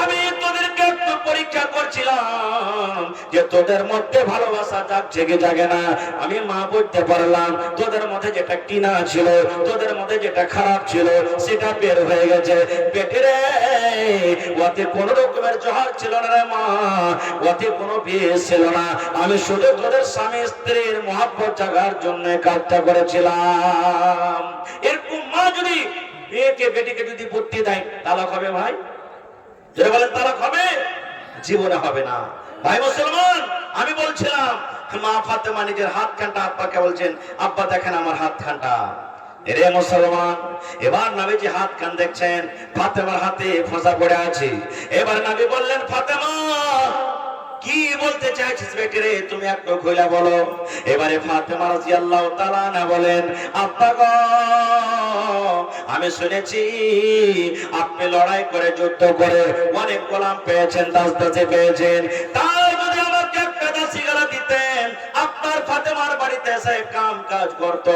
আমি তোদেরকে একটু পরীক্ষা করছিলাম যে তোদের মধ্যে ভালোবাসা জাগছে কি জাগে না। আমি মা বুঝতে পারলাম তোদের মধ্যে যেটা কিনা ছিল, তোদের মধ্যে যেটা খারাপ ছিল, সেটা বের হয়ে গেছে। বেটি রে, ওতে কোন রকমের জহর ছিল না রে মা, ওতে কোনো বিষ ছিল না। আমি শুধু তোদের স্বামী স্ত্রীর মহব্বত জাগার জন্য কাজটা করেছিলাম। এরকম মা যদি মেয়েকে বেটিকে যদি বুদ্ধি দেয়, তালাক হবে ভাই? যারা বলেন তালাক হবে? জীবনে হবে না ভাই মুসলমান। আমি বলছিলাম, মা ফাতেমা নিজের হাত খানটা আব্বাকে বলছেন, আব্বা দেখেন আমার হাত খানটা। রে মুসলমান, এবার নবীজি হাত কান দেখছেন, ফাতেমার হাতে ফোঁসা পড়ে আছে। এবার নবী বললেন, ফাতেমা কি বলতে চাইছিস বেটি রে, তুমি একটু খুলে বলো। এবারে ফাতেমা রাদিয়াল্লাহু তাআলা না বলেন, আব্বা গো, আমি শুনেছি আপনি লড়াই করে যুদ্ধ করে অনেক গোলাম পেয়েছেন, দাসদাসী পেয়েছেন। তাই যদি আমাকে একটা দাসী গলা দিতেন, আপনার ফাতেমার বাড়িতে এসে কাম কাজ করত,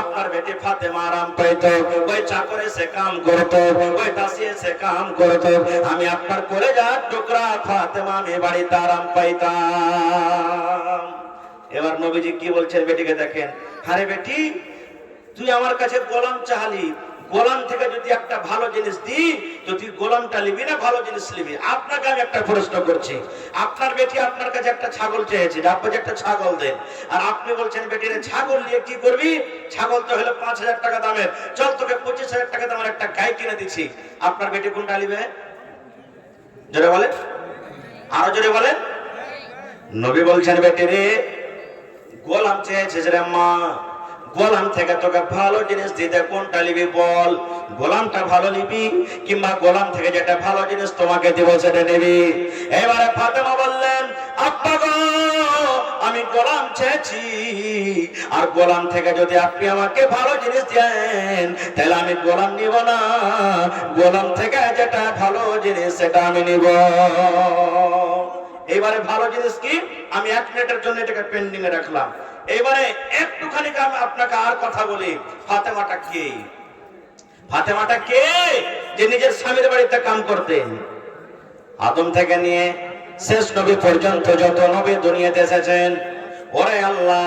আপনার বেটি ফাতেমা আরাম পেত, ওই চাকর এসে কাম করত, ওই দাসী এসে কাম করত, আমি আপনার কলেজার টুকরা ফাতেমা আমি বাড়িতে আরাম পাইতাম। এবার নবীজি কি বলছেন বেটিকে দেখেন, আরে বেটি, তুই আমার কাছে গোলাম চাহালি, গোলাম থেকে যদি একটা ভালো জিনিস দিই তো তুই গোলামটা নিবি না ভালো জিনিস নিবি? আপনাকে আমি একটা প্রশ্ন করছি, আপনার বেটি আপনার কাছে একটা ছাগল চেয়েছে, আপনি একটা ছাগল দেন, আর আপনি বলছেন বেটির ছাগল নিয়ে কি করবি? ছাগল তো হলো 5,000 টাকা দামের, চল তোকে 25,000 টাকা দামের একটা গাই কিনে দিচ্ছি। আপনার বেটি কোনটা নিবে? জোরে বলেন, আরো জোরে বলেন। নবী বলছেন, বেটি রে, গোলাম চেয়েছে রে মা, গোলাম থেকে তোকে ভালো জিনিস দিতে কোনটা নিবি বল? গোলামটা ভালো নিবি কিংবা গোলাম থেকে যেটা ভালো জিনিস তোমাকে দিব সেটা নিবি? এবারে ফাতেমা বললেন, আব্বা গো, আমি গোলাম চেয়েছি, আর গোলাম থেকে যদি আপনি আমাকে ভালো জিনিস দেন তাহলে আমি গোলাম নিব না, গোলাম থেকে যেটা ভালো জিনিস সেটা আমি নিব। এবারে ভালো জিনিস কি? আমি 1 মিনিটের জন্য এটাকে পেন্ডিং এ রাখলাম। এবারে একটুখানি আমি আপনাকে আর কথা বলি, ফাতেমাটা কে? ফাতেমাটা কে যে নিজের স্বামীর বাড়িতে কাম করতেন? আদম থেকে নিয়ে শেষ নবী পর্যন্ত যত নবী দুনিয়াতে এসেছেন, ওরে আল্লাহ,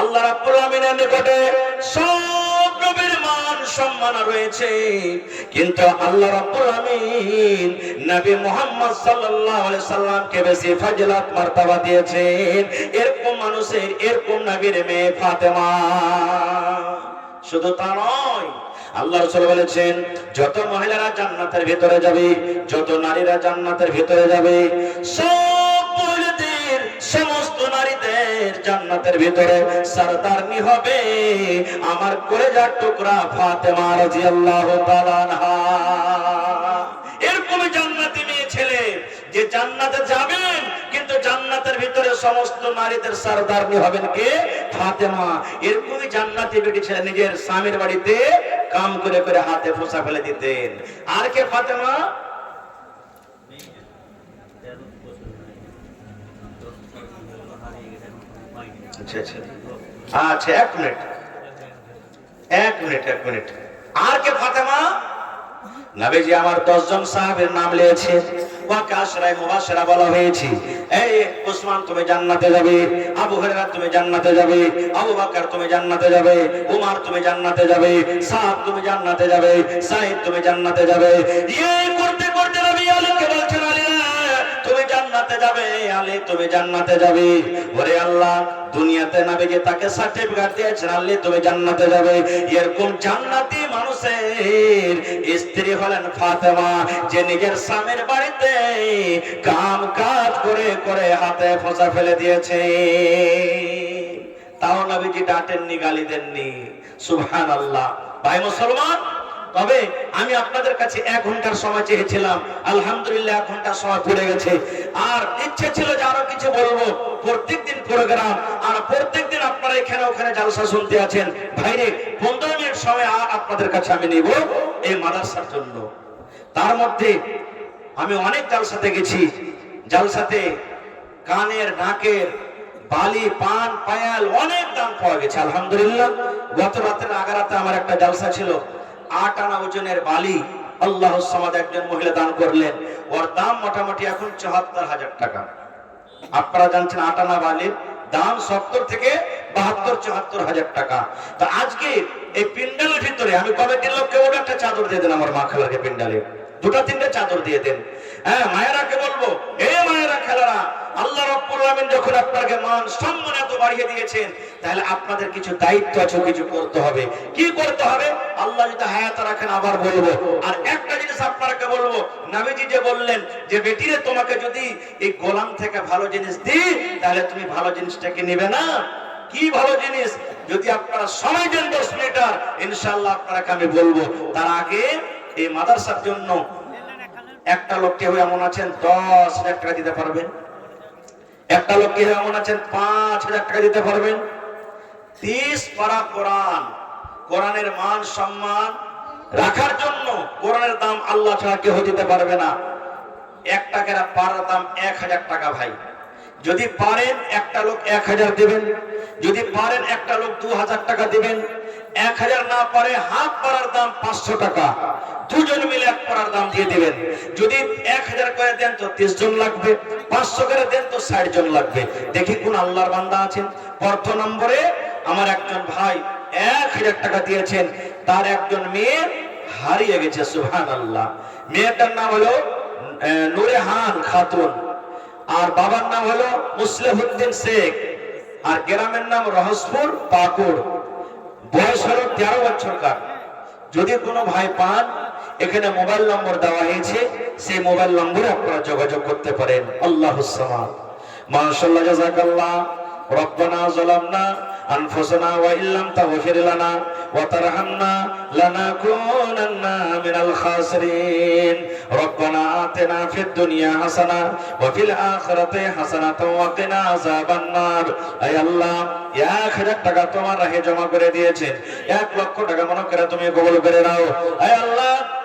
আল্লাহ রাব্বুল আমিনের নিকটে সব নবীর মান সম্মান রয়েছে, কিন্তু আল্লাহ রাব্বুল আমিন নবী মুহাম্মদ সাল্লাল্লাহু আলাইহি সাল্লামকে বেশি ফজিলত মার্তবা দিয়েছেন। এরকম মানুষের, এরকম নবীর মেয়ে ফাতেমা। শুধু তা নয়, আল্লাহ রাসূল বলেছেন, যত মহিলারা জান্নাতের ভিতরে যাবে, যত নারীরা জান্নাতের ভিতরে যাবে, সব মহিলাদের সমস্ত নারীদের জান্নাতের ভিতরে সরদারনি হবে আমার কলেজার টুকরা ফাতেমা রাদিয়াল্লাহু তাআলা আনহা। এরকম জান্নাতি মেয়ে ছেলে যে জান্নাতে যাবেন, কিন্তু জান্নাতের ভিতরে সমস্ত নারীদের সরদারনি হবেন কে? ফাতেমা। এরকমই জান্নাতি বেটি ছেলে নিজের স্বামীর বাড়িতে কাম করে করে হাতে ফোঁসা ফেলে দিতেন। আর কে ফাতেমা? আচ্ছা এক মিনিট। আর কে ফাতেমা? নবীজি আমার 10 জন সাহাবীর নাম লিয়েছে, ওয়াকে আশরায়ে মুবাশশিরা বলা হয়েছে। এই উসমান তুমি জান্নাতে যাবে, আবু হুরায়রা তুমি জান্নাতে যাবে, আবু বকর তুমি জান্নাতে যাবে, উমর তুমি জান্নাতে যাবে, সাদ তুমি জান্নাতে যাবে, সাঈদ তুমি জান্নাতে যাবে। এই করতে করতে নবী আলীকে বলছেন, আলী তুমি জান্নাতে যাবে, আলী তুমি জান্নাতে যাবে। ওরে আল্লাহ, দুনিয়াতে নবীজি তাকে সার্টিফিকেট দিয়েছেন, আলী তুমি জান্নাতে যাবে। এরকম জান্নাতি মানুষের স্ত্রী হলেন ফাতেমা, যে নিজের স্বামীর বাড়িতে কাম কাজ করে করে হাতে ফোঁসা ফেলে দিয়েছে। তাও নবীজি ডাঁটেননি, গালি দেননি। সুবহানাল্লাহ। ভাই মুসলমান, তবে আমি আপনাদের কাছে 1 ঘন্টার সময় চেয়েছিলাম, আলহামদুলিল্লাহ 1 ঘন্টার সময় পড়ে গেছে। আর ইচ্ছে ছিল যে আরো কিছু বলবো। প্রত্যেকদিন প্রোগ্রাম, আর প্রত্যেকদিন আপনারা এখানে ওখানে জালসা শুনতে আছেন। ভাইরে 15 মিনিট সময় আপনাদের কাছে আমি নেব এই মাদ্রাসার জন্য। তার মধ্যে আমি অনেক জালসাতে গেছি, জালসাতে কানের নাকের বালি পান পায়াল অনেক দাম পাওয়া গেছে আলহামদুলিল্লাহ। গত রাতের আগারাতে আমার একটা জালসা ছিল, 8 আনা ওজনের বালি আল্লাহর সামাদ একজন মহিলা দান করলেন। ওর দাম মোটামুটি এখন 74,000 টাকা। আপনারা জানছেন 8 আনা বালির দাম 70 থেকে 72, 74,000 টাকা। তো আজকে এই পিন্ডালের ভিতরে আমি কমিটির লোককে ওটা একটা চাদর দিয়ে দেন, আমার মা খালাকে পিন্ডালে 2-3টে চাদর দিয়ে দেন। হ্যাঁ, মায়েরাকে বলবো, এ মায়েরা খালারা, আল্লাহ রাব্বুল আলামিন যখন আপনাকে মান সম্মান এত বাড়িয়ে দিয়েছেন, তাহলে আপনাদের কিছু দায়িত্ব আছে, কিছু করতে হবে। কি করতে হবে? আল্লাহ যদি হায়াত রাখেন আবার বলবো। আর একটা জিনিস আপনাকে বলবো, নবীজি যে বললেন যে বেটিরে তোমাকে যদি এই গোলাম থেকে ভালো জিনিস দিই, তাহলে তুমি ভালো জিনিসটাকে নেবে না। কি ভালো জিনিস? যদি আপনারা সময় দেন 10 মিনিট, ইনশাআল্লাহ আপনাকে আমি বলবো। তার আগে এই মাদ্রাসার জন্য একটা লোক কেউ এমন আছেন 10,000 টাকা দিতে পারবেন? একটা লোক কেউ এমন আছেন 5,000 টাকা দিতে পারবেন? 30 পারা কোরআন, কোরআনের মান সম্মান রাখার জন্য কোরআনের দাম আল্লাহ ছাড়া কেউ দিতে পারবে না। 1 টাকার পারার দাম 1,000 টাকা। ভাই, যদি পারেন একটা লোক 1,000 দিবেন, যদি পারেন একটা লোক 2,000 টাকা দিবেন। 1,000 না পারে হাফ পারার দাম 500 টাকা, দুজন মিলে 1 পারার দাম দিয়ে দিবেন। যদি 1,000 করে দেন তো 30 জন লাগবে, 500 করে দেন তো 60 জন লাগবে। দেখি কোন আল্লাহর বান্দা আছেন। প্রথম নম্বরে আমার একজন ভাই 1,000 টাকা দিয়েছেন, তার একজন মেয়ে হারিয়ে গেছে। সুবহানাল্লাহ। মেয়েটার নাম হলো নুরেহান খাতুন, আর বাবার নাম হলো মুসলিহুদ্দিন শেখ, আর গ্রামের নাম রহসপুর পাকুড়। বয়স হলো 13 বছরকার। যদি কোনো ভাই পান, এখানে মোবাইল নম্বর দেওয়া হয়েছে, সেই মোবাইল নম্বরে আপনারা যোগাযোগ করতে পারেন। আল্লাহুস সামাদ। মাশাআল্লাহ, জাযাকাল্লাহ। রব্বানা যালামনা আনফুসানা ওয়া ইল্লাম তাগফির লানা ওয়া তারহামনা লানাকুনান্না মিনাল খাসিরিন। রব্বানা আতিনা ফিদ দুনিয়া হাসানা ওয়া ফিল আখিরাতি হাসানাতাও ওয়া কিনা আযাবান নার। আয় আল্লাহ, 1,000 টাকা তোমার রাহে জমা করে দিয়েছেন, 1 লক্ষ টাকা মনে করে তুমি কবুল করে নাও। আয় আল্লাহ,